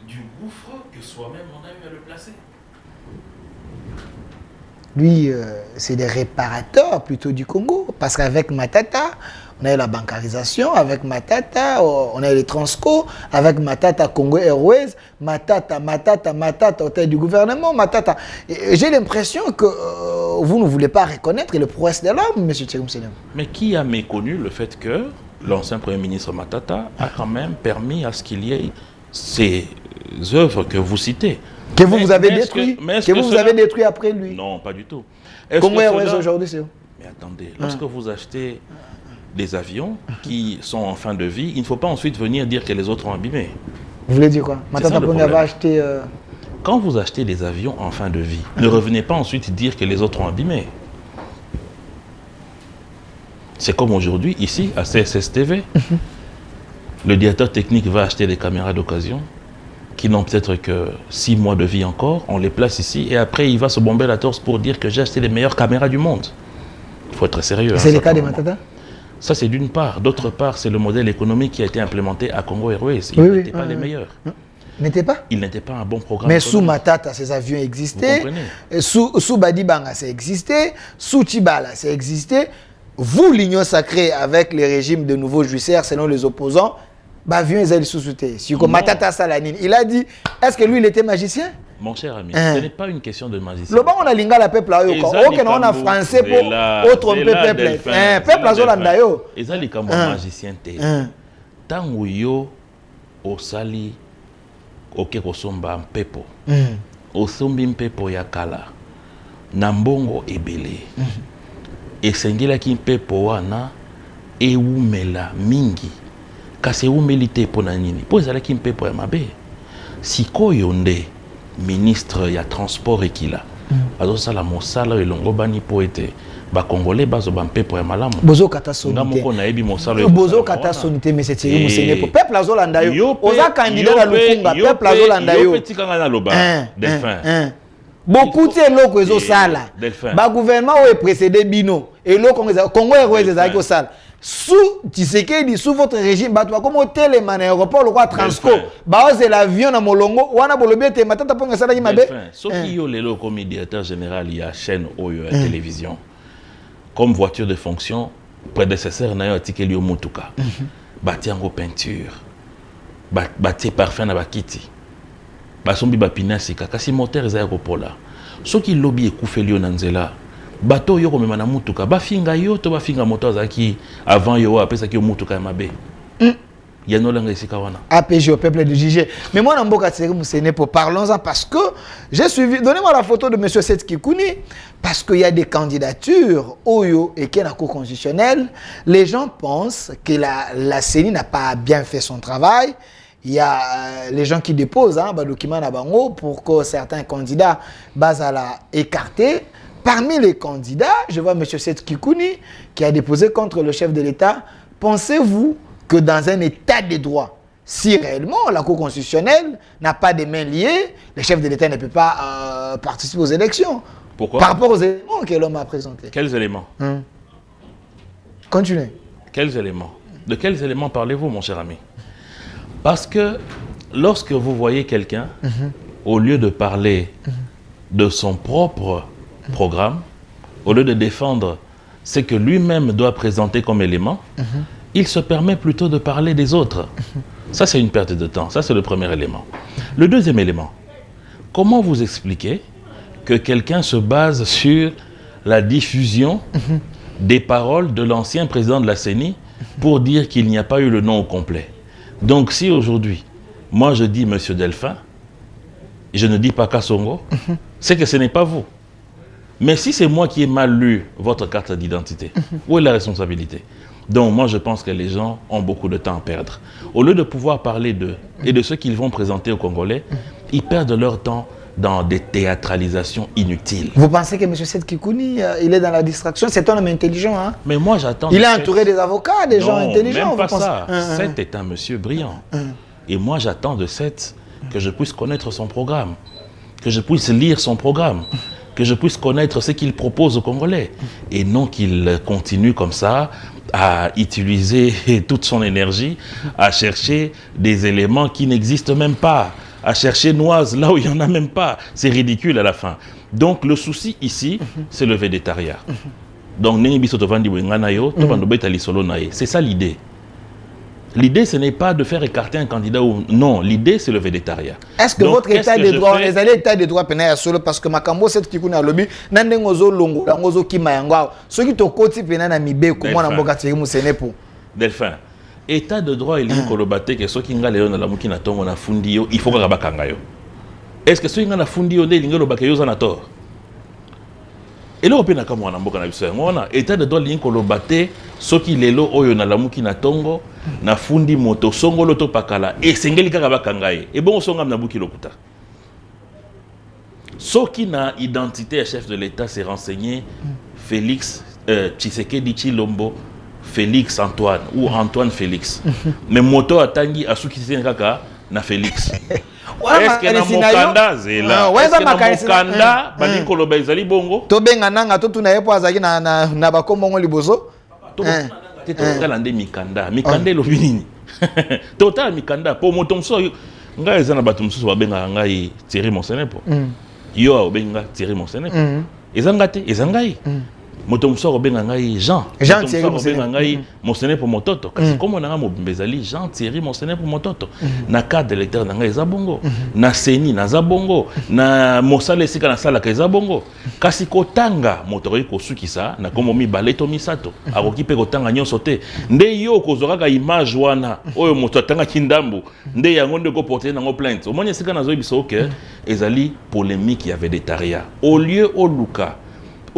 du gouffre que soi-même on a eu à le placer. Lui, c'est des réparateurs plutôt du Congo. Parce qu'avec Matata, on a eu la bancarisation. Avec Matata, on a eu les Transco. Avec Matata, Congo Airways. Matata, hôtel du gouvernement. Matata. J'ai l'impression que vous ne voulez pas reconnaître le prouesse de l'homme, M. Tchegoum Selim. Mais qui a méconnu le fait que l'ancien Premier ministre Matata a quand même permis à ce qu'il y ait ces œuvres que vous citez. Que vous avez détruit. Que vous avez détruit après lui. Non, pas du tout. Comment est-ce aujourd'hui, c'est où? Mais attendez, lorsque vous achetez des avions qui sont en fin de vie, il ne faut pas ensuite venir dire que les autres ont abîmé. Vous voulez dire quoi? Matata Ponyo avait acheté... Quand vous achetez des avions en fin de vie, ne revenez pas ensuite dire que les autres ont abîmé. C'est comme aujourd'hui, ici, à CSS TV. Le directeur technique va acheter des caméras d'occasion qui n'ont peut-être que 6 mois de vie encore, on les place ici et après il va se bomber la torse pour dire que j'ai acheté les meilleures caméras du monde. Il faut être sérieux. C'est le cas de Matata? Ça c'est d'une part. D'autre part, c'est le modèle économique qui a été implémenté à Congo Airways. Il n'était pas les meilleurs. N'était pas? Il n'était pas un bon programme. Mais sous Matata, ces avions existaient. Sous Badibanga, ça existait. Sous Tibala, ça existait. Vous, l'Union sacrée, avec les régimes de nouveaux jouisseurs, selon les opposants, Bavion ils allaient sous-souter. Matata Salanine, il a dit, est-ce que lui, il était magicien? Mon cher ami, ce n'est pas une question de magicien. Le bon, on a lingala peuple là, on a français pour autre peuple. Peuple azolanda yo. Eza likambo magicien te. Tango yo osali oke kosomba mpepo. Osombi mpepo ya kala. Na mbongo ebele. Esengelaki mpepo wana ewumela mingi. Kasi ewumeli te pona nini. Po ezalaki mpepo ya mabe. Sikoyo nde ministre ya transport ekila. Azosala mosala elongo bani po ete ba congolais bazo ba mpepo ya malamu. Bozo kata sonité. Ngamoko na yebi mosala. Bozo kata sonité mais c'est Thierry Moussene pour peuple azolanda yo. Oza candidat na Lufunga peuple azolanda yo. Yo petit kanga na loba. Delphin. Beaucoup de loko ezo sala. Ba gouvernement o précédé bino et loko Congo Airways ezaki osala. Sous Tshisekedi, sous votre régime, comme au téléman aéroport, le roi Transco, c'est l'avion à Molongo, ou à Bolobé, Matata Ponga Salagi Mabe. Sauf qu'il y a le comme médiateur général, il y a chaîne Oyo à télévision. Comme voiture de fonction, prédécesseur na yo atikeli yo mutuka batie yango peinture batie parfum na bakiti basombi bapine sika kasi moteur eza ya kopola soki lobi ekufeli yo na nzela bato yo komema na mutuka bafinga yo to bafinga moto azaki avant yo apesaki yo mutuka ya mabe yanolanga esika wana APG au peuple de juger. Mais moi Namboka Tshisekedi Moussenepo, parlons-en parce que j'ai suivi, donnez-moi la photo de monsieur Seth Kikouni, parce qu'il y a des candidatures Oyo et qui est la Cour constitutionnelle, les gens pensent que la CENI n'a pas bien fait son travail. Il y a les gens qui déposent un document à Bango pour que certains candidats basent à la écarter. Parmi les candidats, je vois M. Seth Kikouni qui a déposé contre le chef de l'État. Pensez-vous que dans un état de droit, si réellement la Cour constitutionnelle n'a pas de mains liées, le chef de l'État ne peut pas participer aux élections? Pourquoi? Par rapport aux éléments que l'homme a présentés. Quels éléments? Continuez. Quels éléments? De quels éléments parlez-vous, mon cher ami? Parce que lorsque vous voyez quelqu'un, au lieu de parler de son propre programme, au lieu de défendre ce que lui-même doit présenter comme élément, il se permet plutôt de parler des autres. Ça, c'est une perte de temps. Ça, c'est le premier élément. Le deuxième élément, comment vous expliquez que quelqu'un se base sur la diffusion des paroles de l'ancien président de la CENI pour dire qu'il n'y a pas eu le nom au complet? Donc, si aujourd'hui, moi je dis Monsieur Delphin, et je ne dis pas Kassongo, c'est que ce n'est pas vous. Mais si c'est moi qui ai mal lu votre carte d'identité, où est la responsabilité? Donc moi je pense que les gens ont beaucoup de temps à perdre. Au lieu de pouvoir parler d'eux et de ce qu'ils vont présenter aux Congolais, ils perdent leur temps dans des théâtralisations inutiles. Vous pensez que M. Seth Kikouni, il est dans la distraction? C'est un homme intelligent, hein? Mais moi j'attends... Il est entouré des avocats, des gens intelligents. Même pas ça. Seth est un monsieur brillant. Et moi j'attends de Seth que je puisse connaître son programme, que je puisse lire son programme, que je puisse connaître ce qu'il propose aux Congolais. Et non qu'il continue comme ça à utiliser toute son énergie à chercher des éléments qui n'existent même pas, à chercher noise là où il n'y en a même pas. C'est ridicule à la fin. Donc le souci ici, c'est le végétariat. Donc c'est ça l'idée. L'idée, ce n'est pas de faire écarter un candidat ou non. L'idée, c'est le végétariat. Est-ce que votre état de droit, les allez état de droit pénal solo parce que Makambo cette qui kuna lobby nandengozo longo langozo kimayangwa ceux qui to koti pénal na mibe comment na mboka tsiri musenepo Delphin. État de droit il y kolobate que ceux qui ngale na la muki na tongo na fundi yo il faut ka bakanga yo. Est-ce que ceux qui ngana fundi yo nde lingelo bakayo za na tort? Et là, on a comme on mboka na biso ngona état de droit li kolobate soki lelo oyo na lamuki na tongo na fundi moto songolo to pakala et sengeli kaka bakanga ye et bon songa na buki lokuta soki na identité chef de l'État s'est renseigné Félix Tshisekedi Tshilombo Félix Antoine ou Antoine Félix mais moto atangi asuki kaka na Félix. Est-ce que na mokanda zela? Est-ce que na mokanda bali koloba ezali bongo? To benga nanga to tuna yepo azaki na bakombongo liboso. To tala nde mikanda. Mikanda elobi nini? To tala mikanda po moto mso ngai ezana bato mso babenga ngai Thierry Monsenepo. Yo obenga Thierry Monsenepo. Ezanga te, ezangai. Moto mso benga ngai Jean Thierry benga ngai Monsenepo mototo kasi comme on a mobembezali Jean Thierry Monsenepo mototo na carte d'électeur na ngai zabongo na CENI na zabongo na mosala esika na sala ka zabongo kasi kotanga moto ko sukisa na komo mibale to misato akoki pe kotanga nyonso te nde yo kozora ka image wana oyo moto atanga kindambu nde yango nde ko porter nango plainte omoni esika na zo biso ke ezali polémique ya végétarien au lieu au luka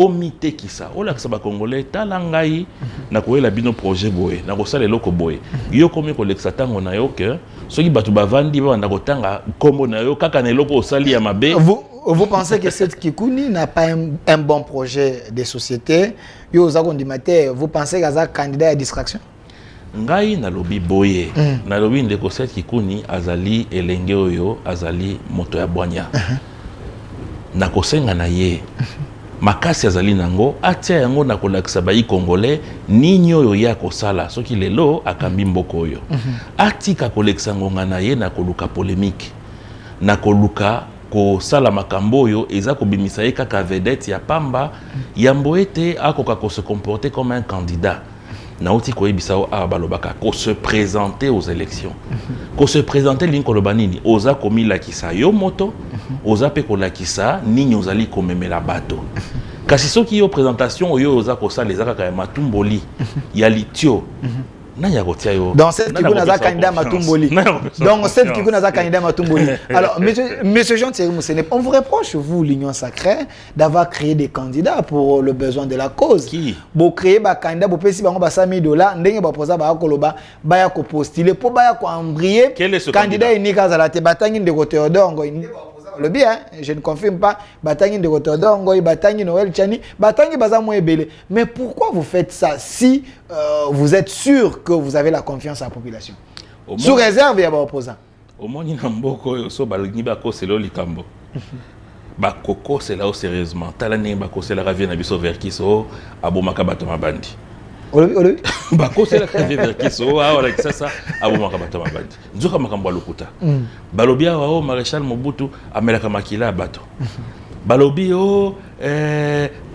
omité qui ça o la ba congolais talangai na ko la bino projet boye na ko sala eloko boye yo komi ko lexa tango na yo que soki batu bavandi ba na ko tanga kombo na yo kaka na eloko osali ya mabe. Vous pensez que cette Kikouni n'a pas un bon projet de société? Yo za kondimate, vous pensez que ça candidat à distraction? Ngai na lobi boye na lobi ndeko cette Kikouni azali elenge oyo azali moto ya bwanya na kosenga na ye makasi azali nango atia yango na kolakisa bayi congolais nini oyo ya kosala soki lelo akambi mboko oyo atika kolekisa ngonga na ye na koluka polémique na koluka kosala makambo oyo eza kobimisa ye kaka vedette ya pamba yambo ete akoka ko se comporter comme un candidat nauti koyebisao a balobaka ko se présenter aux élections. Ko se présenter linkoloba nini oza komilakisa yo moto, oza pe kolakisa nini ozali komemela bato. Kasi soki yo présentation oyo oza kosala ezaka ka matumboli ya litio. Donc, c'est qui vous a candidat Matumboli. Donc, c'est qui vous a candidat Matumboli. Alors, monsieur Jean-Thierry Moussene, on vous reproche, vous, l'Union Sacrée, d'avoir créé des candidats pour le besoin de la cause. Qui? Vous créez des candidats, vous payez $5 000, vous posez vous postuler pour vous embrayer. Quel est ce candidat unique à la Thébatangine de Théodore. Le bien, je ne confirme pas. Batangi de Rotterdam, Batangi Noël Chani, Batangi Bazamo Ebele. Mais pourquoi vous faites ça si vous êtes sûr que vous avez la confiance à la population? Sous réserve, il y a des opposants. Au moins, il y a un peu so balgni bako c'est lo likambo. Bakoko c'est là sérieusement. Talane bako c'est la ravie na biso verkiso abomaka bato mabandi. Olobi bako c'est la ravie verkiso wala kisasa abomaka bato mabandi. Nzoka makambo lokuta. Balobia wao Maréchal Mobutu amelaka makila bato. Balobi o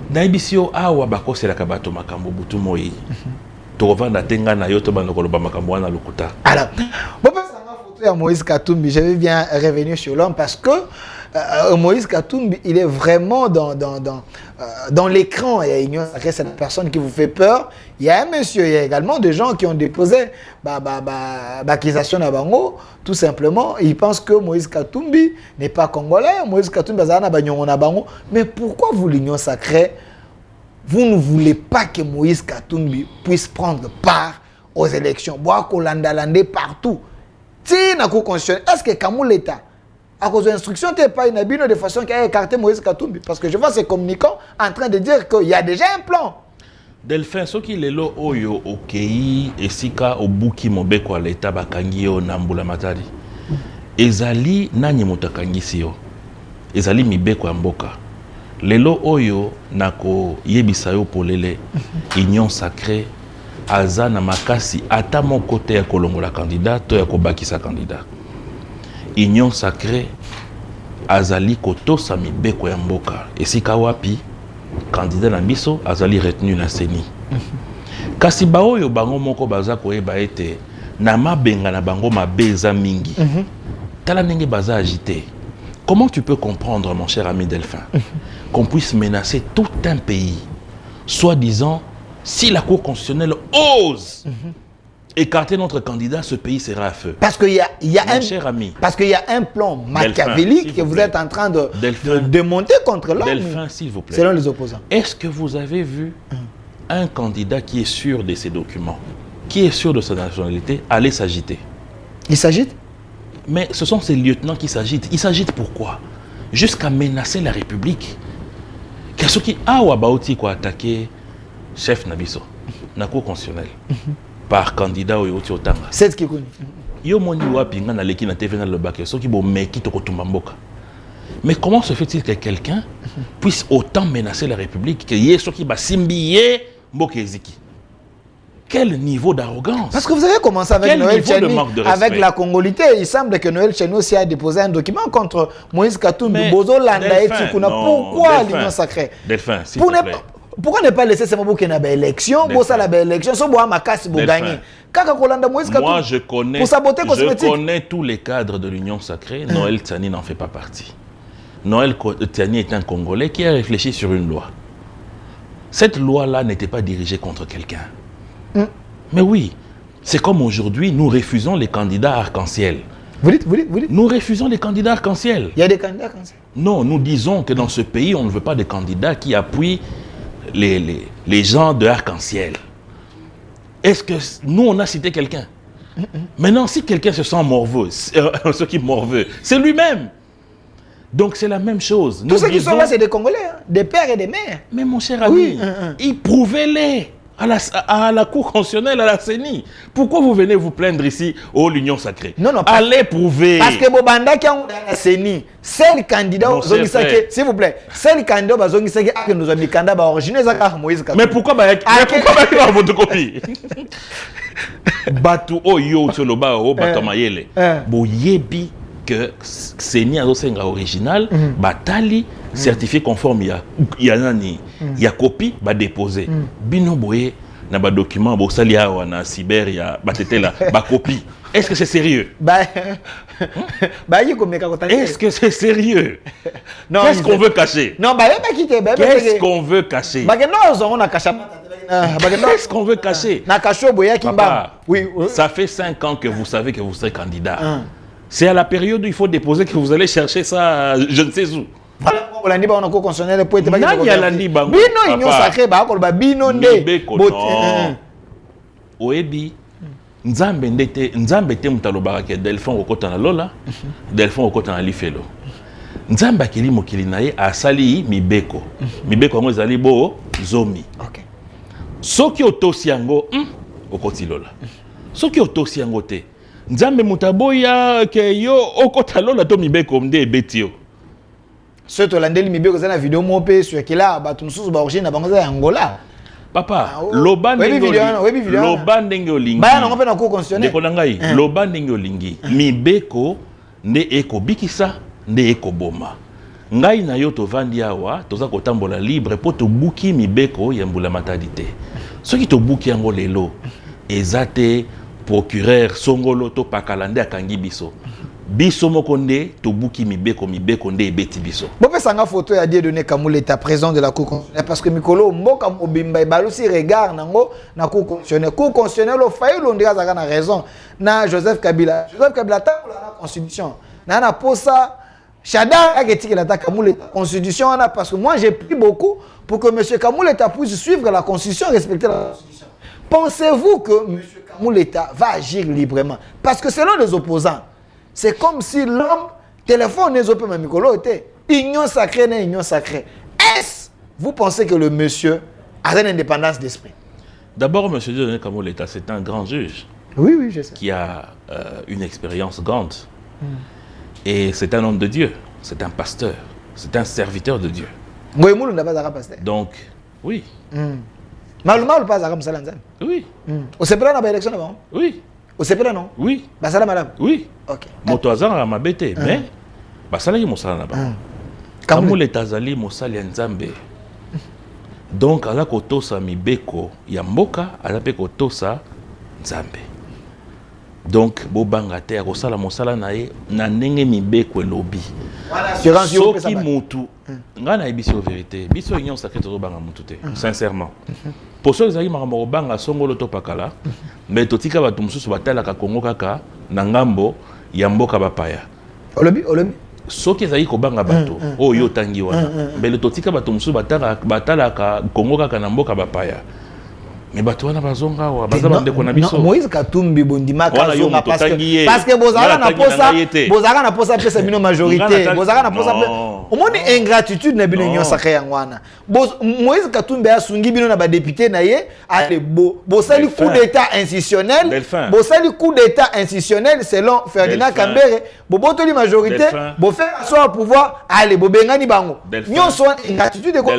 naibisio awa bako c'est la kabato makambo butu moi. Tovanda tenga na yoto bando koloba makambo na lokuta. Alors, Moïse Katumbi, je vais bien revenir sur l'homme parce que Moïse Katumbi, il est vraiment dans l'écran. Il y a cette personne qui vous fait peur. Il y a un monsieur, il y a également des gens qui ont déposé l'accusation à Bango. Tout simplement, ils pensent que Moïse Katumbi n'est pas congolais. Moïse Katumbi, mais pourquoi vous, l'Union Sacrée, vous ne voulez pas que Moïse Katumbi puisse prendre part aux élections? Boakolandalande partout. Si na Cour constitutionnelle, est-ce que Kamou l'État, à cause de l'instruction, n'est pas une abîme de façon qu'il a écarté Moïse Katumbi? Parce que je vois ces communicants en train de dire qu'il y a déjà un plan. Delphin, ce qui est là, Oyo, Okei, et Sika, Obuki, Mobeko, l'État, Bakangio, Nambula Matari. Ezali, Nani Motakangisiyo. Ezali, Mibeko, Mboka. Lelo, Oyo, Nako, Yebisayo, Polele, Union Sacrée. Aza na makasi ata mon côté ya kolongola candidat to ya kobakisa candidat. Union Sacrée azali kotosa mibeko ya mboka esika wapi candidat na biso azali retenu na CENI. Kasi baoyo bango moko baza koyeba ete na mabenga na bango mabeza mingi. Tala ndenge baza agité. Comment tu peux comprendre, mon cher ami Delphin, qu'on puisse menacer tout un pays, soi-disant si la Cour constitutionnelle ose écarter notre candidat, ce pays sera à feu. Parce qu'il y a cher ami, parce qu'il y a un plan machiavélique que vous êtes en train de démonter contre l'homme. Delphin, s'il vous plaît. Selon les opposants. Est-ce que vous avez vu un candidat qui est sûr de ses documents, qui est sûr de sa nationalité, aller s'agiter? Il s'agite? Mais ce sont ces lieutenants qui s'agitent. Ils s'agitent pourquoi? Jusqu'à menacer la République. Qu'est-ce qui a ou attaqué chef Nabiso, na Cour constitutionnelle, par candidat au Yoti Otanga. C'est ce qui connaît. Yo moni wapi nga na leki na TV na le bac, so ki bo meki to kotumba mboka. Mais comment se fait-il que quelqu'un puisse autant menacer la République que yeso ki ba simbiye mboka eziki? Quel niveau d'arrogance? Parce que vous avez commencé avec Noël Chani, avec la congolité. Il semble que Noël Chani aussi a déposé un document contre Moïse Katumbi, Bozo Landa et Tikuna. Pourquoi l'Union Sacrée? Delphin, s'il te plaît. Pourquoi ne pas laisser ces moments qu'il y a une élection, pour ça la belle élection, sans boire ma casse pour gagner? Moi, je connais tous les cadres de l'Union Sacrée. Noël Tsani n'en fait pas partie. Noël Tsani est un Congolais qui a réfléchi sur une loi. Cette loi-là n'était pas dirigée contre quelqu'un. Mais oui, c'est comme aujourd'hui, nous refusons les candidats arc-en-ciel. Vous dites. Nous refusons les candidats arc-en-ciel. Il y a des candidats arc-en-ciel? Non, nous disons que dans ce pays, on ne veut pas des candidats qui appuient les gens de arc-en-ciel. Est-ce que nous, on a cité quelqu'un? Maintenant, si quelqu'un se sent morveux, ce qui est morveux, c'est lui-même. Donc, c'est la même chose. Tous ceux qui sont là, c'est des Congolais, hein, des pères et des mères. Mais mon cher ami, ils prouvez-les à la Cour constitutionnelle, à la CENI. Pourquoi vous venez vous plaindre ici au l'Union Sacrée? Non, allez prouver. Parce que Bobanda qui a la CENI, c'est le candidat, s'il vous plaît, c'est le candidat que nous avons mis candidat original, Moïse Katumbi. Mais pourquoi il va votre copie? Batu Oyo Tcholoba O Batamayele. Boyebi que CENI a aussi un original, Batali certifié conforme, il y a copie, va déposer. Bino Boye, na ba document bo sali awa na cyber ya batete la ba copie. Est-ce que c'est sérieux? Est-ce que c'est sérieux? Qu'est-ce qu'on veut cacher? Non, qu'est-ce qu'on veut cacher? Qu'est-ce qu'on veut cacher? Papa, ça fait 5 ans que vous savez que vous serez candidat. C'est à la période où il faut déposer que vous allez chercher ça, je ne sais où. Oebi Nzambe te mutalobaka ke Delphine okota na lola, Delphine okota na lifelo. Nzambe akili mokili na ye asali mibeko. Mibeko yango ezali bo zomi. Okay. Soki otosi yango, okoti lola. Soki otosi yango te, Nzambe mutaboya ke yo okota lola to mibeko mde ebeti yo. Ce to landeli mibeko za na vidéo mope sur kila batu mususu ba origine na bango za Angola. Papa, loba ndenge olingi. Baya na ngope na ko constitutionnel. Ndeko nangai, loba ndenge olingi. Mibeko nde ekobikisa nde ekoboma. Ngai na yo tovandi awa, toza kotambola libre po tobuki mibeko ya mbula matadi te. Soki tobuki yango lelo, ezate procureur songolo to pakalande akangi biso. Biso moko nde tobuki mibeko nde ebeti biso. Bope sanga photo ya Dieudonné Kamuleta président de la Cour constitutionnelle parce que mikolo mboka obimba ibalusi regard nango na Cour constitutionnelle. Cour constitutionnelle o fayi londira zaka na raison na Joseph Kabila. Joseph Kabila takola na constitution. Na posa Chada aketiki la Kamuleta constitution na parce que moi j'ai pris beaucoup pour que monsieur Kamuleta puisse suivre la constitution, respecter la constitution. Pensez-vous que monsieur Kamuleta va agir librement parce que selon les opposants c'est comme si l'homme téléphone les opérations Mikolo était union sacrée n'est union sacrée. Est-ce vous pensez que le monsieur a une indépendance d'esprit? D'abord, monsieur Dieudonné Kamuleta, c'est un grand juge. Oui, oui, je sais. Qui a une expérience grande. Et c'est un homme de Dieu. C'est un pasteur. C'est un serviteur de Dieu. Donc, oui. Malheureusement, pas comme ça. Oui. Au CPLA, on a élection avant. Oui. Au CPLA, non? Oui. Basala madame. Oui. Ok. Motoazan a ma bête, mais basala yi mosala na ba. Kamuleta zali mosali ya Nzambe. Donc ala kotosa mibeko ya mboka, ala pe kotosa Nzambe. Donc bobanga te akosala mosala na ye na ndenge mibeko elobi. Soki mutu nga na ebisi vérité, biso union sacrée to banga mutu te, sincèrement. Pour ceux qui ont banga songolo to pakala, mais totika batu mususu batala ka Kongo kaka na ngambo ya mboka bapaya. Olobi. Soki ezali ko banga bato oyo tangi wana, mais le totika batu mususu batala ka Kongo kaka na mboka bapaya. Mais bato wana bazonga wa bazaba ndeko na biso. Moïse Katumbi bondima kazonga parce que bozala na posa pesa bino majorité, bozala na posa au moins ingratitude na bino union sacrée ngwana. Moïse Katumbi asungi bino na ba député na ye ale bosali coup d'état institutionnel, bosali coup d'état institutionnel selon Ferdinand Kambere, bobotoli majorité, bo faire asseoir pouvoir, allez bobengani bango. Nyonso ingratitude ko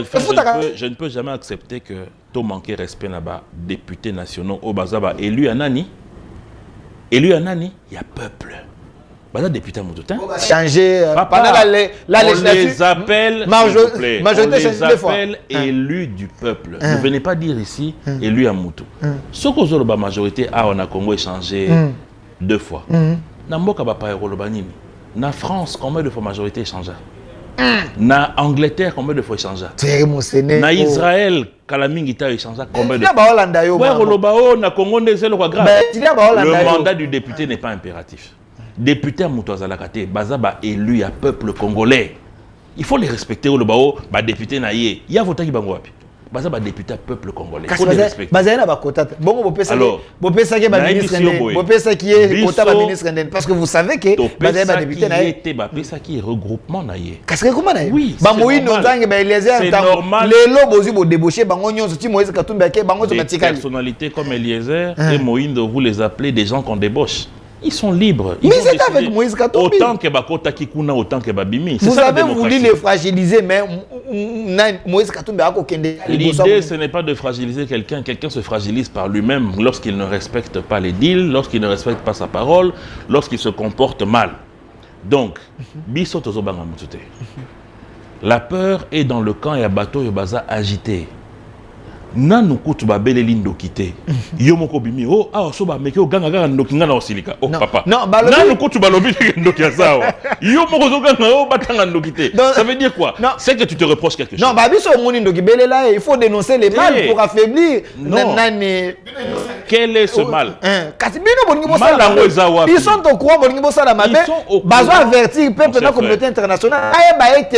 je ne peux jamais accepter que to manquer respect na députés nationaux au bazaba élu à nani, il y a peuple. Baza député Moutoutin changer pendant la législature. On les appelle majorité on les appelle élus du peuple. Ne venez pas dire ici élu à Moutou. Ce que vous avez majorité on a Congo échangé 2 fois. Na mboka ba pa Yoloba nini. Na France combien de fois majorité échangée? Na Angleterre combien de fois échangé? Na Israël Kalamingi ta échangé combien de fois? Ouais, Rolobao na Congo ndezé le grave. Le mandat du député n'est pas impératif. Député à Moutouazalakate, bazaba élu à peuple congolais. Il faut les respecter Rolobao, ba député na yé. Ya voté ki bango wapi? Bazaba député à peuple congolais. Il faut les respecter. Bazana ba kota. Bon bopesa ki ba ministre ndene. Bopesa ki est kota ba ministre ndene parce que vous savez que bazana ba député na yé. Ba pesa ki regroupement na yé. Qu'est-ce que comment na yé? Oui. Ba moyi nozange ba Eliezer Ntango. Lelo bozi bo débaucher bango nyonso ti Moïse Katumbi ke bango to matikali. Des personnalités comme Eliezer et Moïse, vous les appelez des gens qu'on débauche. Ils sont libres. Mais c'est avec Moïse Katumbi. Autant que Bakota Kikuna, autant que Babimi. Vous avez voulu les fragiliser, mais Moïse Katumbi a kokende. L'idée, ce n'est pas de fragiliser quelqu'un. Quelqu'un se fragilise par lui-même lorsqu'il ne respecte pas les deals, lorsqu'il ne respecte pas sa parole, lorsqu'il se comporte mal. Donc, biso tozobanga mutute. La peur est dans le camp et à bateau yobaza agité. Nanu kutu ba bele lindo kité. Yo moko bimi oh ah so ba meke o ganga ganga ndokinga na osilika. Oh papa. Non, balobi. Nanu kutu ba lobi ndokia sawa. Yo moko zo ganga o batanga ndokité. Ça veut dire quoi? C'est que tu te reproches quelque chose. Non, ba biso moni ndoki bele là, il faut dénoncer les mal pour affaiblir. Non. Quel est ce mal? Kasi bino bolingi bo Mal sala. Ils sont au courant bolingi bo sala mabe. Bazo avertir peuple de la communauté internationale.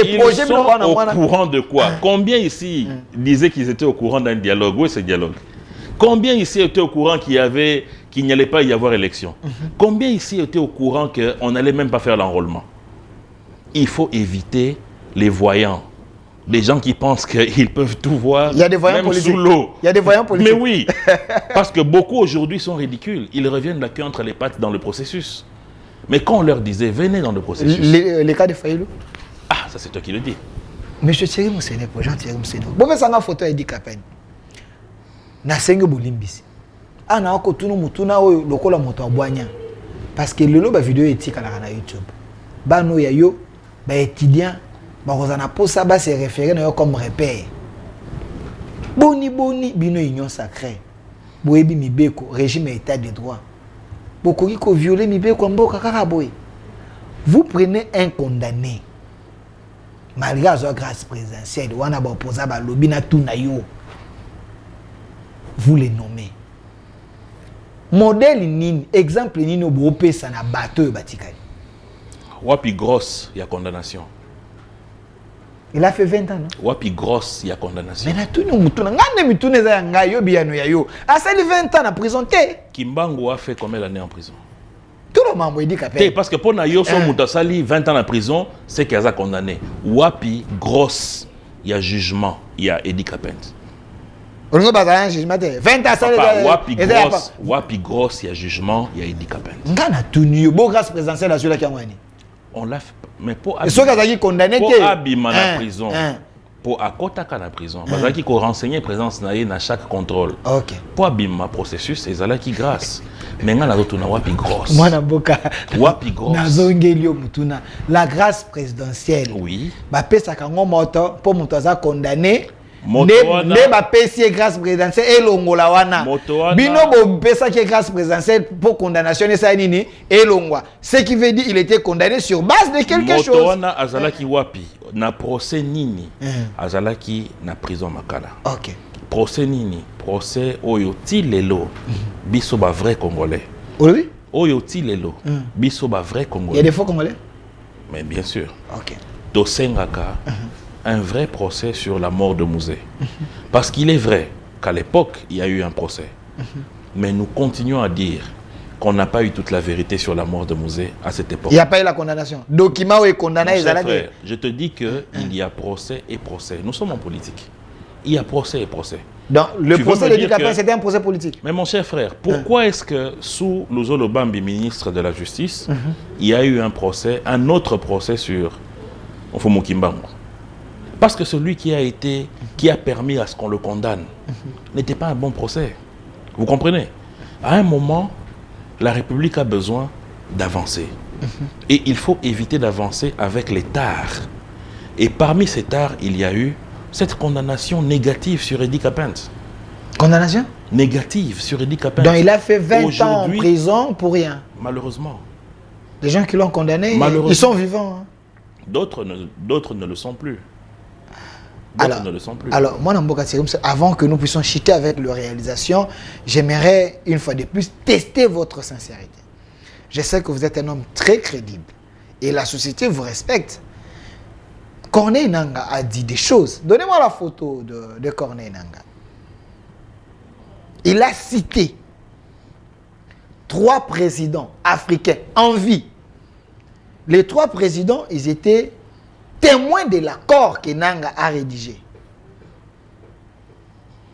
Ils sont au courant de quoi? Combien ici disaient qu'ils étaient au courant d'un dialogue? Où est ce dialogue? Combien ici étaient au courant qu'il n'y allait pas y avoir élection? Combien ici étaient au courant qu'on n'allait même pas faire l'enrôlement? Il faut éviter les voyants. Les gens qui pensent qu'ils peuvent tout voir, il y a des voyants même politiques. Sous l'eau. Il y a des voyants politiques. Mais oui, parce que beaucoup aujourd'hui sont ridicules. Ils reviennent la queue entre les pattes dans le processus. Mais quand on leur disait, venez dans le processus. Les cas de Fayilou? Ah, ça c'est toi qui le dis. Monsieur Thierry Moussene, Jean Thierry Moussene. Bon, mais ça m'a photo Eddie Kapen. Na senge bolimbisi. Ah, na ko tunu mutuna o lokola moto abwanya. Parce que le ba vidéo éthique na YouTube. Ba no ya yo, ba étudiant, ba kozana posa ba se référer na yo comme repère. Boni bino union sacrée. Boyebi mibeko régime état de droit. Bokoki ko violer mibeko mboka kaka boy. Vous prenez un condamné. Malgré la grâce présidentielle, wana ba opposa ba lobi na tout na yo. Vous les nommez. Modèle nini, exemple nini obopé ça na bateau batikali. Wapi grosse, il y a condamnation. Il a fait 20 ans, non? Wapi grosse, il y a condamnation. Mais na tout nous mutuna ngane mitune za ngayo biano ya yo. A ça 20 ans en prison té. Kimbangu a fait combien d'années en prison? Tout le monde dit qu'appelle. Parce que pour na yo so mutasali 20 ans en prison, c'est qu'il a condamné. Wapi grosse, il y a jugement, il y a Eddie Kapent. On ne va pas un jugement. 20 ans ça Wapi grosse, il y a jugement, il y a Eddie Kapent. Ngana tout nu, beau grâce présidentielle à celui qui a moyen. On l'a fait, mais pour condamné pour abima na prison. Pour akotaka na prison. Parce qu'il faut renseigner présence na dans chaque contrôle. OK. Pour abima processus, ils allaient qui grâce. Mais ngana retourna wapi grosse. Moi na boka. Wapi grosse. Na zongelio mutuna. La grâce présidentielle. Oui. Ba pesa kango moto pour moto za condamné. Ne ba pesi grâce présidentielle et longola wana. Bino bo pesa qui grâce présidentielle pour condamnation et ça nini et longwa. Ce qui veut dire il était condamné sur base de quelque chose. Motowana azalaki wapi na procès nini. Azalaki na prison makala. OK. Procès nini? Procès oyo ti lelo. Biso ba vrai congolais. Oui. Oyo ti lelo. Biso ba vrai congolais. Il y a des faux congolais? Mais bien sûr. OK. Dosengaka. Un vrai procès sur la mort de Mouzé. Parce qu'il est vrai qu'à l'époque, il y a eu un procès. Mais nous continuons à dire qu'on n'a pas eu toute la vérité sur la mort de Mouzé à cette époque. Il n'y a pas eu la condamnation. Document est condamné. Frère, je te dis qu'il y a procès et procès. Nous sommes en politique. Il y a procès et procès. Donc, le procès de Dikapé, c'était un procès politique. Mais mon cher frère, pourquoi est-ce que sous Luzolo Bambi, ministre de la Justice, il y a eu un procès, un autre procès sur Ofomo Kimbangu? Parce que celui qui a permis à ce qu'on le condamne n'était pas un bon procès. Vous comprenez? À un moment, la République a besoin d'avancer. Et il faut éviter d'avancer avec les tares. Et parmi ces tares, il y a eu cette condamnation négative sur Eddie Kapent. Condamnation? Négative sur Eddie Kapent. Donc il a fait 20 ans en prison pour rien. Malheureusement. Les gens qui l'ont condamné, ils sont vivants. Hein. D'autres ne le sont plus. Alors, moi, avant que nous puissions chuter avec la réalisation, j'aimerais une fois de plus tester votre sincérité. Je sais que vous êtes un homme très crédible et la société vous respecte. Corneille Nangaa a dit des choses. Donnez-moi la photo de Corneille Nangaa. Il a cité 3 présidents africains en vie. Les 3 présidents, ils étaient témoin de l'accord que Nangaa a rédigé.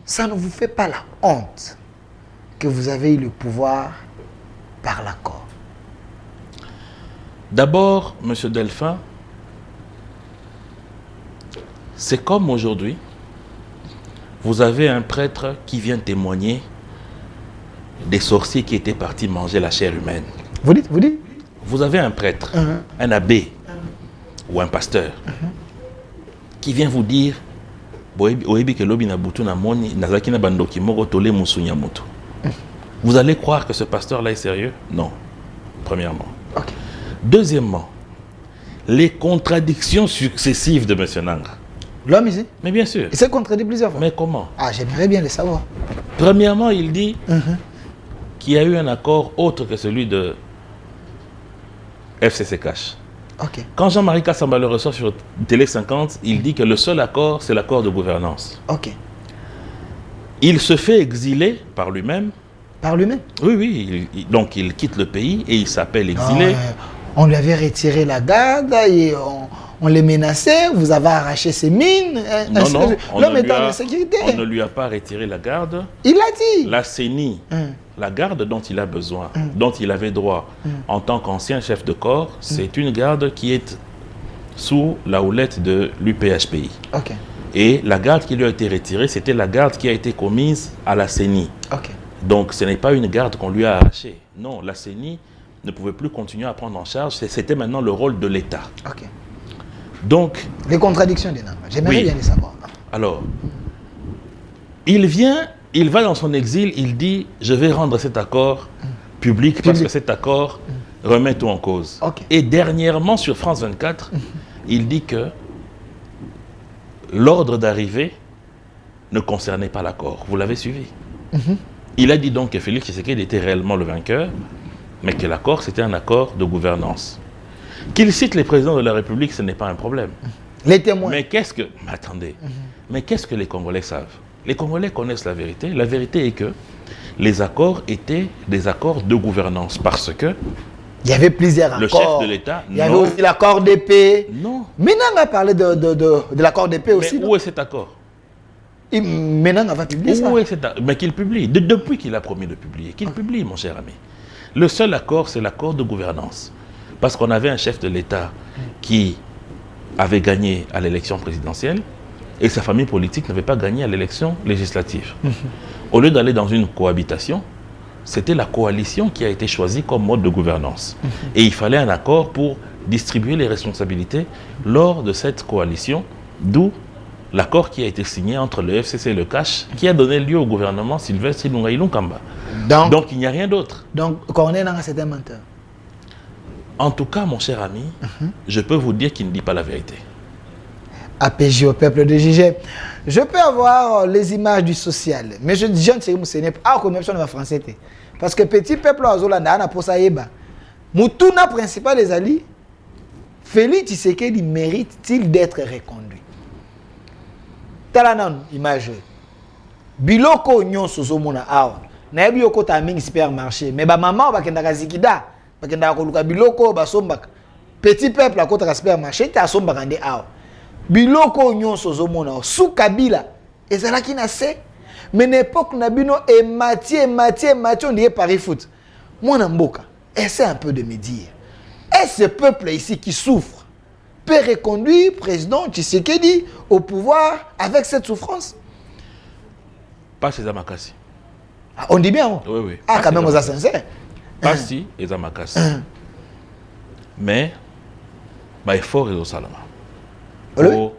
Ça ne vous fait pas la honte que vous avez eu le pouvoir par l'accord? D'abord, M. Delphin, c'est comme aujourd'hui, vous avez un prêtre qui vient témoigner des sorciers qui étaient partis manger la chair humaine. Vous dites? Vous avez un prêtre, un abbé, ou un pasteur qui vient vous dire oyebi ke lobi na butu na moni nazaki na bandoki moko tole musunya moto. Vous allez croire que ce pasteur-là est sérieux? Non. Premièrement. Okay. Deuxièmement, les contradictions successives de M. Nanga. L'homme ici? Mais bien sûr. Il s'est contredit plusieurs fois. Mais comment? Ah, j'aimerais bien le savoir. Premièrement, il dit qu'il y a eu un accord autre que celui de FCC Cash. Okay. Quand Jean-Marie Kassamba le ressort sur Télé 50, il dit que le seul accord, c'est l'accord de gouvernance. Ok. Il se fait exiler par lui-même. Par lui-même? Oui, oui. Donc il quitte le pays et il s'appelle exilé. On lui avait retiré la garde et on les menaçait. Vous avez arraché ses mines. Non, non. L'homme est en sécurité. On ne lui a pas retiré la garde. Il l'a dit. La CENI, la garde dont il a besoin, dont il avait droit en tant qu'ancien chef de corps, c'est une garde qui est sous la houlette de l'UPHPI. Ok. Et la garde qui lui a été retirée, c'était la garde qui a été commise à la CENI. Ok. Donc ce n'est pas une garde qu'on lui a arrachée. Non, la CENI ne pouvait plus continuer à prendre en charge. C'était maintenant le rôle de l'État. Ok. Donc... Les contradictions des Nanga. J'aimerais bien les savoir. Alors, il va dans son exil, il dit « Je vais rendre cet accord public parce que cet accord remet tout en cause. Okay. » Et dernièrement, sur France 24, il dit que l'ordre d'arrivée ne concernait pas l'accord. Vous l'avez suivi. Il a dit donc que Félix Tshisekedi était réellement le vainqueur, mais que l'accord, c'était un accord de gouvernance. Qu'il cite les présidents de la République, ce n'est pas un problème. Les témoins. Mais qu'est-ce que... Attendez. Mais qu'est-ce que les Congolais savent? Les Congolais connaissent la vérité. La vérité est que les accords étaient des accords de gouvernance parce que... Il y avait plusieurs accords. Le chef de l'État... Il y avait aussi l'accord d'épée. Non. Maintenant, on a parlé de l'accord d'épée aussi. Mais où est cet accord? Maintenant, on va publier ça. Mais qu'il publie. Depuis qu'il a promis de publier. Qu'il publie, mon cher ami. Le seul accord, c'est l'accord de gouvernance. Parce qu'on avait un chef de l'État qui avait gagné à l'élection présidentielle et sa famille politique n'avait pas gagné à l'élection législative. Au lieu d'aller dans une cohabitation, c'était la coalition qui a été choisie comme mode de gouvernance. Et il fallait un accord pour distribuer les responsabilités lors de cette coalition, d'où l'accord qui a été signé entre le FCC et le CASH, qui a donné lieu au gouvernement Sylvestre Ilunga Ilunkamba. Donc il n'y a rien d'autre. Donc, Corneille Nangaa, c'est un menteur. En tout cas, mon cher ami, je peux vous dire qu'il ne dit pas la vérité. APJ au peuple de Jigé. Je peux avoir les images du social, mais je ne sais pas comment on va français. Parce que petit peuple à Zolanda, on a pour ça yeba. Moutouna principal des alliés, Félix Tshisekedi mérite-t-il d'être reconduit? Talanan, image. Biloko nyon sozomona awa. Na yebi yoko ta mingi supermarché, mais ba maman ba kenda zikida, ba kenda ko luka biloko ba sombaka. Petit peuple à côté supermarché ta sombaka nde awa. Biloko nyon sozomona sous Kabila ezalaki na se, mais n'époque na bino et Mathieu on dit Paris foot. Moi na mboka, essaie un peu de me dire. Est-ce ce peuple ici qui souffre peut reconduire président Tshisekedi au pouvoir avec cette souffrance? Pas ces amakasi. Ah, on dit bien. Oh? Oui, oui. Ah, quand même, on est sincère. Pas si, les amakasi. Mais, bah, il faut résoudre Salama.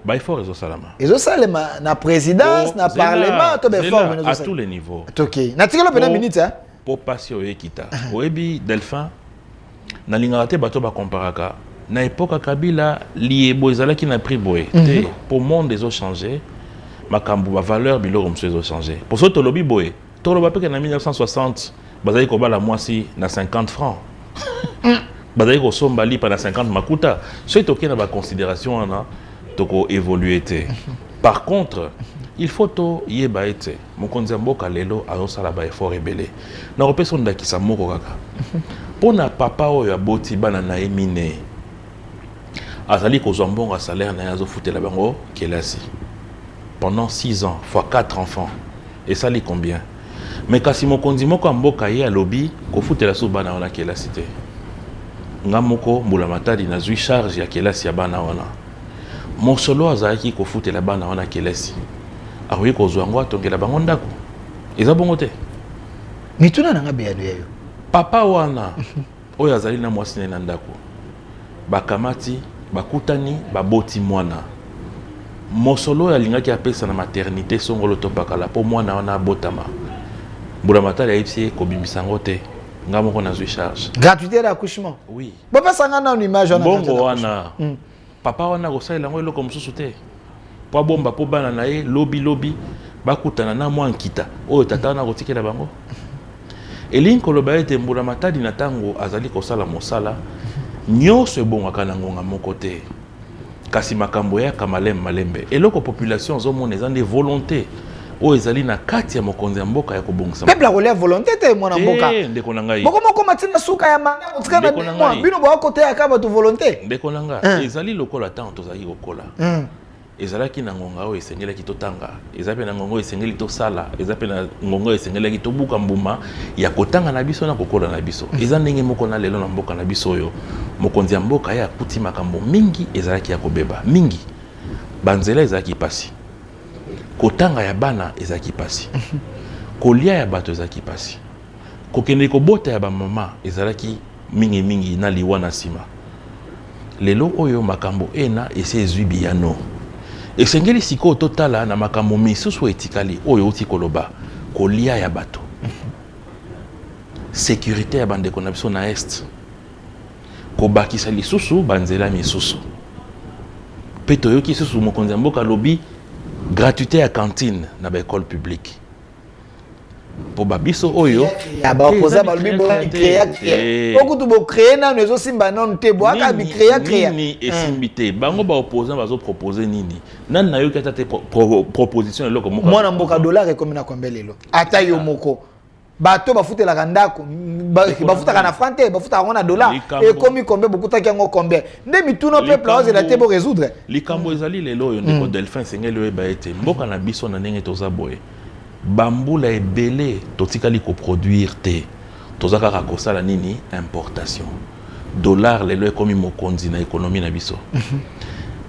Bah, il faut résoudre Salama. Et ça, Salama, na présidence, na parlement, tout est fort. À tous les niveaux. Ok. Na tiré le minute, hein? Pour passer au Ekita. Au Ebi, Delphin, na lingate bato ba comparaka. Na époque Kabila lié boizala qui n'a pris boé pour monde des eaux changé makambu ba valeur biloko mso des eaux changé pour ça tolobi boé toloba pe na 1960 bazali ko bala mwasi na 50 francs bazali ko somba li pa na 50 makuta so etoki na ba considération ana toko évoluer té. Par contre il faut to yeba ete mokonzi mboka lelo azosala ba effort rebelle na repesa ndakisa moko kaka pona papa oyo aboti bana na emine azali kozwa mbongo salaire na yazo futela bango kelasi pendant 6 ans fois 4 enfants et ça li combien? Mais kasi mokonzi moko mboka ye alobi ko futela so bana wana kelasi te nga moko mbula matadi na zui charge ya kelasi ya bana wana mosolo azalaki ko futela bana wana kelasi akoki kozwa ngo atongela bango ndako eza bongo te mituna nanga beyano yayo papa wana oyo azali na mwasi na ndako bakamati bakutani baboti mwana mosolo ya linga ki apesa na maternité songolo to bakala po mwana wana botama mbula matala ya ipsi ko bimisango te ngamo ko na zui charge gratuité d'accouchement oui papa sangana une image wana bongo wana papa wana ko salela ngo eloko mususu te po bomba po bana na ye lobi bakutana na mwa nkita oyo tata na kotikela bango elinko loba ete mbula matadi na tango azali kosala mosala nyonso ebongaka na ngonga moko te kasi makambo ya malembe eloko population zomona eza nde volonté oyo ezali na kati ya mokonzi ya mboka ya kobongisa peuple akolia volonté te mwana mboka ndeko na ngai moko matina suka ya manga kotika na bino ba kote ya kaba to volonté ndeko na ngai ezali lokola tant tozali kokola ezalaki na ngonga oyo esengelaki totanga eza pe na ngonga oyo esengeli tosala eza pe na ngonga oyo esengelaki tobuka mbuma ya kotanga na biso na kokola na biso eza ndenge moko na lelo na mboka na biso oyo mokonzi ya mboka ya akuti makambo mingi ezalaki ya kobeba mingi banzela ezalaki pasi kotanga ya bana ezalaki pasi kolia ya bato ezalaki pasi kokende kobota ya bamama ezalaki mingi na liwa na nsima lelo oyo makambo ena ese ezwi biyano esengeli siko totala na makambo misusu etikali oyo uti koloba kolia ya bato sécurité ya bandeko na biso na est kobakisa lisusu banzela misusu pe toyoki susu mokonzi ya mboka lobi gratuité ya cantine na baekole publique po babiso oyo ya bakoza balobi bo créer okutu bo créer na nezo simba non te bo aka bi créer ni esimbi te bango ba opposant bazo proposer nini nan na yo kata te proposition eloko moko mwana mboka dollar ekomi na kombe lelo ata yo moko bato bafutelaka ndako bafutaka na franc te bafutaka na dollar ekomi kombe bokutaki yango kombe nde mituna peuple ozela te bo résoudre likambo ezali lelo oyo ndeko Delphin sengeli oyeba ete mboka na biso na ndenge toza boye bambula ebele totikali koproduire te tozaka kaka kosala nini importation dollar lelo ekomi mokonzi na ekonomi na biso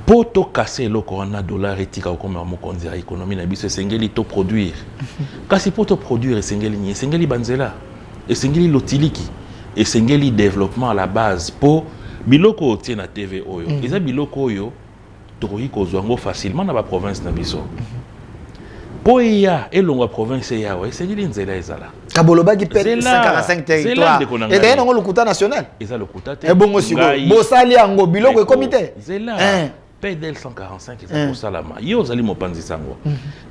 po tokase eloko wana dollar etika okoma mokonzi ya ekonomi na biso esengeli toproduire kasi po toproduire esengeli nini esengeli banzela esengeli lotiliki esengeli développement à la base po biloko otie na TV oyo eza biloko oyo tokoki kozwa ngo facilement na baprovince na biso po ya elonga province yawe esengeli nzela ezala kabolobaki pe 145 territoire et d'ailleurs ngo lokuta national eza lokuta te ebongo siko bosali yango biloko ekomite nzela PDL 145 eza kosalama yo ozali mopanzi sango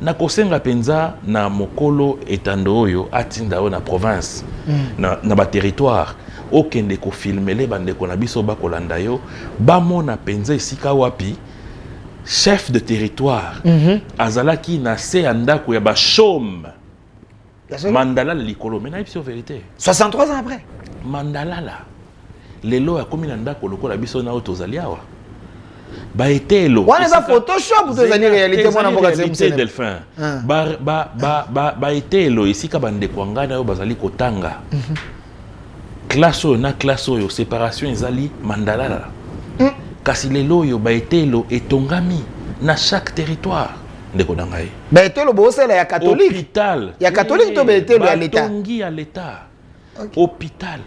na kosenga penza na mokolo etando oyo atinda oyo na province na ba territoire okende ko filmele bandeko na biso bakolanda yo bamona penza esika wapi chef de territoire azalaki na se andako ya ba chôme mandala likolo mais na ipsi vérité 63 ans après mandala la lelo ya komi na ndako lokola biso na otozali awa ba etelo wana za photoshop tozali réalité mwana mboka réalité Delphin ba etelo esika bandeko ngana yo bazali kotanga classe oyo na classe oyo séparation ezali mandala la kasi lelo yo ba etelo etongami na chaque territoire ndeko na ngai ba etelo bosela ya catholique hôpital ya catholique to ba etelo ya l'état tongi ya l'état hôpital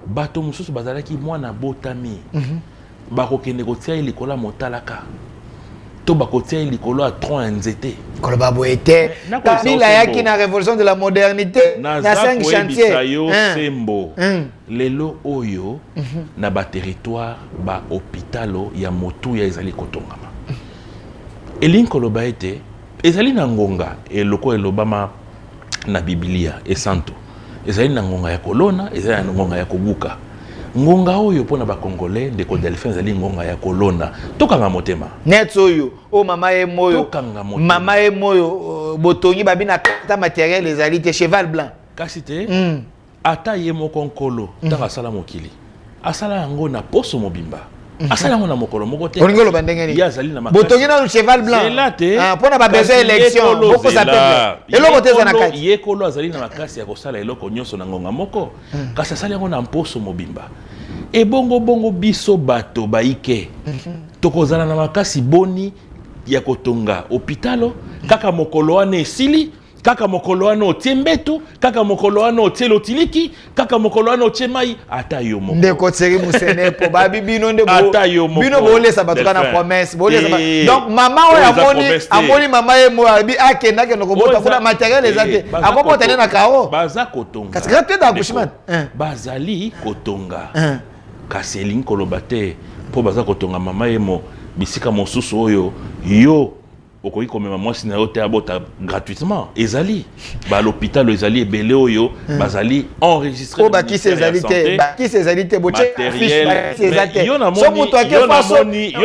bato mususu bazalaki mwana botami bakokende kotia likolo ya motalaka to bakotia likolo ya tronc ya nzete koloba boete kabila yaki na révolution de la modernité na 5 chantiers sembo lelo oyo na ba territoire ba hôpitalo ya motu ya ezali kotongama elinko loba ete ezali na ngonga eloko elobama na biblia esanto ezali na ngonga ya kolona ezali na ngonga ya kobuka ngonga oyo pona ba congolais ndeko Delphin ezali ngonga ya kolona tokanga motema net oyo o mama e moyo mama e moyo botongi babina ta matériel ezali te cheval blanc kasi te ata ye moko nkolo taka sala mokili asala yango na poso mobimba asala yango na mokolo moko te olingolo bandengeni yazali na makasi botongi na cheval blanc zela te pona ba besoin élection boko za peuple eloko te na kati ye kolo azali na makasi ya kosala eloko nyonso na ngonga moko kasi asala yango na poso mobimba bongo biso bato baike tokozala na makasi boni ya kotonga hôpitalo kaka mokolo wana esili kaka mokolo ano tie mbeto kaka mokolo ano tie lotiliki kaka mokolo ano tie mai ata yo moko ndeko tseri musene po babi bino nde bo bino bolesa batuka na promesse bolesa donc mama oyo amoni mama ye mo abi akenda ke nokobota kuna matériel ezate akobota na kao baza kotonga kasi gratuit d'accouchement bazali kotonga kasi elingi koloba te mpo baza kotonga mama ye mo bisika mosusu oyo yo okoki komema mwasi na yo te abota gratuitement ezali ba l'hôpital ezali ebele oyo bazali enregistré o bakisi ezali te boche matériel yo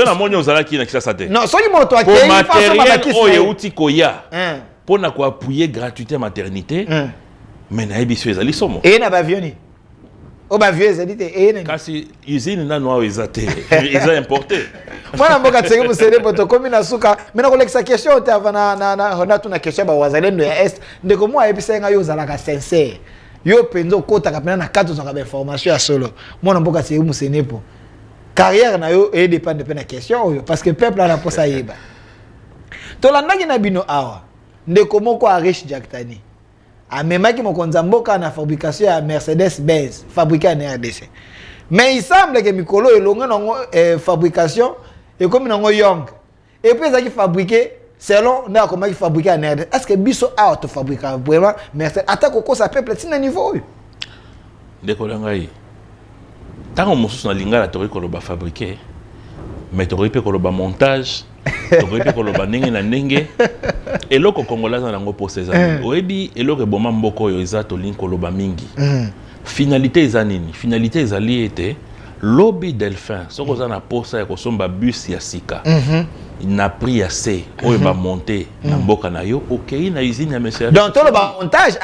na moni ozalaki na Kinshasa te non soki moto akei matériel oyo uti koya pona ko appuyer gratuité maternité mais na ebiso ezali somo et na bavioni o bavieux ezali te et kasi usine na noa ezate eza importé mwana mboka tseke musele poto komi na suka mena kolekisa question te avant na tuna question ba wazalendo ya est ndeko mo ayebisa nga yo zalaka sincère yo penzo kota kapena na kato zaka information ya solo mwana mboka tseke musene po carrière na yo e dépend de pena question yo parce que peuple a la posa yeba to landaki na bino awa ndeko moko a riche Jaktani amemaki mokonza mboka na fabrication ya Mercedes-Benz fabriqué en RDC mais il semble que mikolo elonga nango fabrication et comme nango young et puis ça qui fabriqué selon na comment qui fabriqué en RDC est-ce que biso auto fabriqué vraiment Mercedes attaque ko sa peuple tina niveau ndeko langai tango mosusu na lingala tori koloba fabriqué mais tori pe koloba montage tori pe koloba ndenge na ndenge eloko congolaise nango pour ces années oyebi eloko boma mboko oyo eza to link koloba mingi finalité ezanini finalité ezali ete lobby delphin soko za na posa ya kosomba bus ya sika na prix assez oyo ba monter na mboka na yo okei na usine ya monsieur donc to le ba montage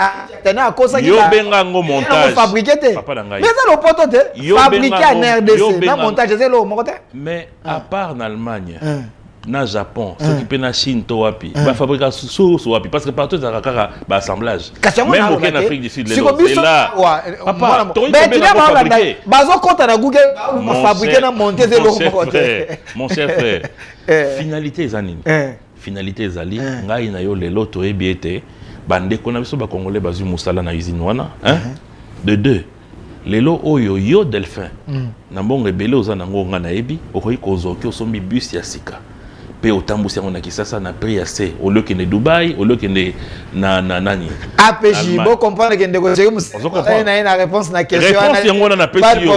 tena akosa ki yo benga ngo montage fabriqué te papa na ngai mais ça le poto te fabriqué en RDC na montage c'est le moko te mais à part en Allemagne na Japon ceux qui pe na Chine to wapi ba fabrication sous wapi parce que partout ça kaka ba assemblage même au Afrique du Sud c'est là papa mais tu n'as pas bazo compte na Google fabriquer na monter c'est le mon cher frère finalité ezanini finalité ezali ngai na yo lelo to ebiete bande kona biso ba congolais bazu musala na usine wana de deux lelo oyo yo delphin na mbongo ebele oza nango nga na ebi okoki kozoki osombi bus ya sika pe otambusi yango na Kisasa na prix assez au lieu que ne Dubaï au lieu que ne na nani APJ bo comprendre que ndeko jeri musala na réponse na question réponse yango na pesi yo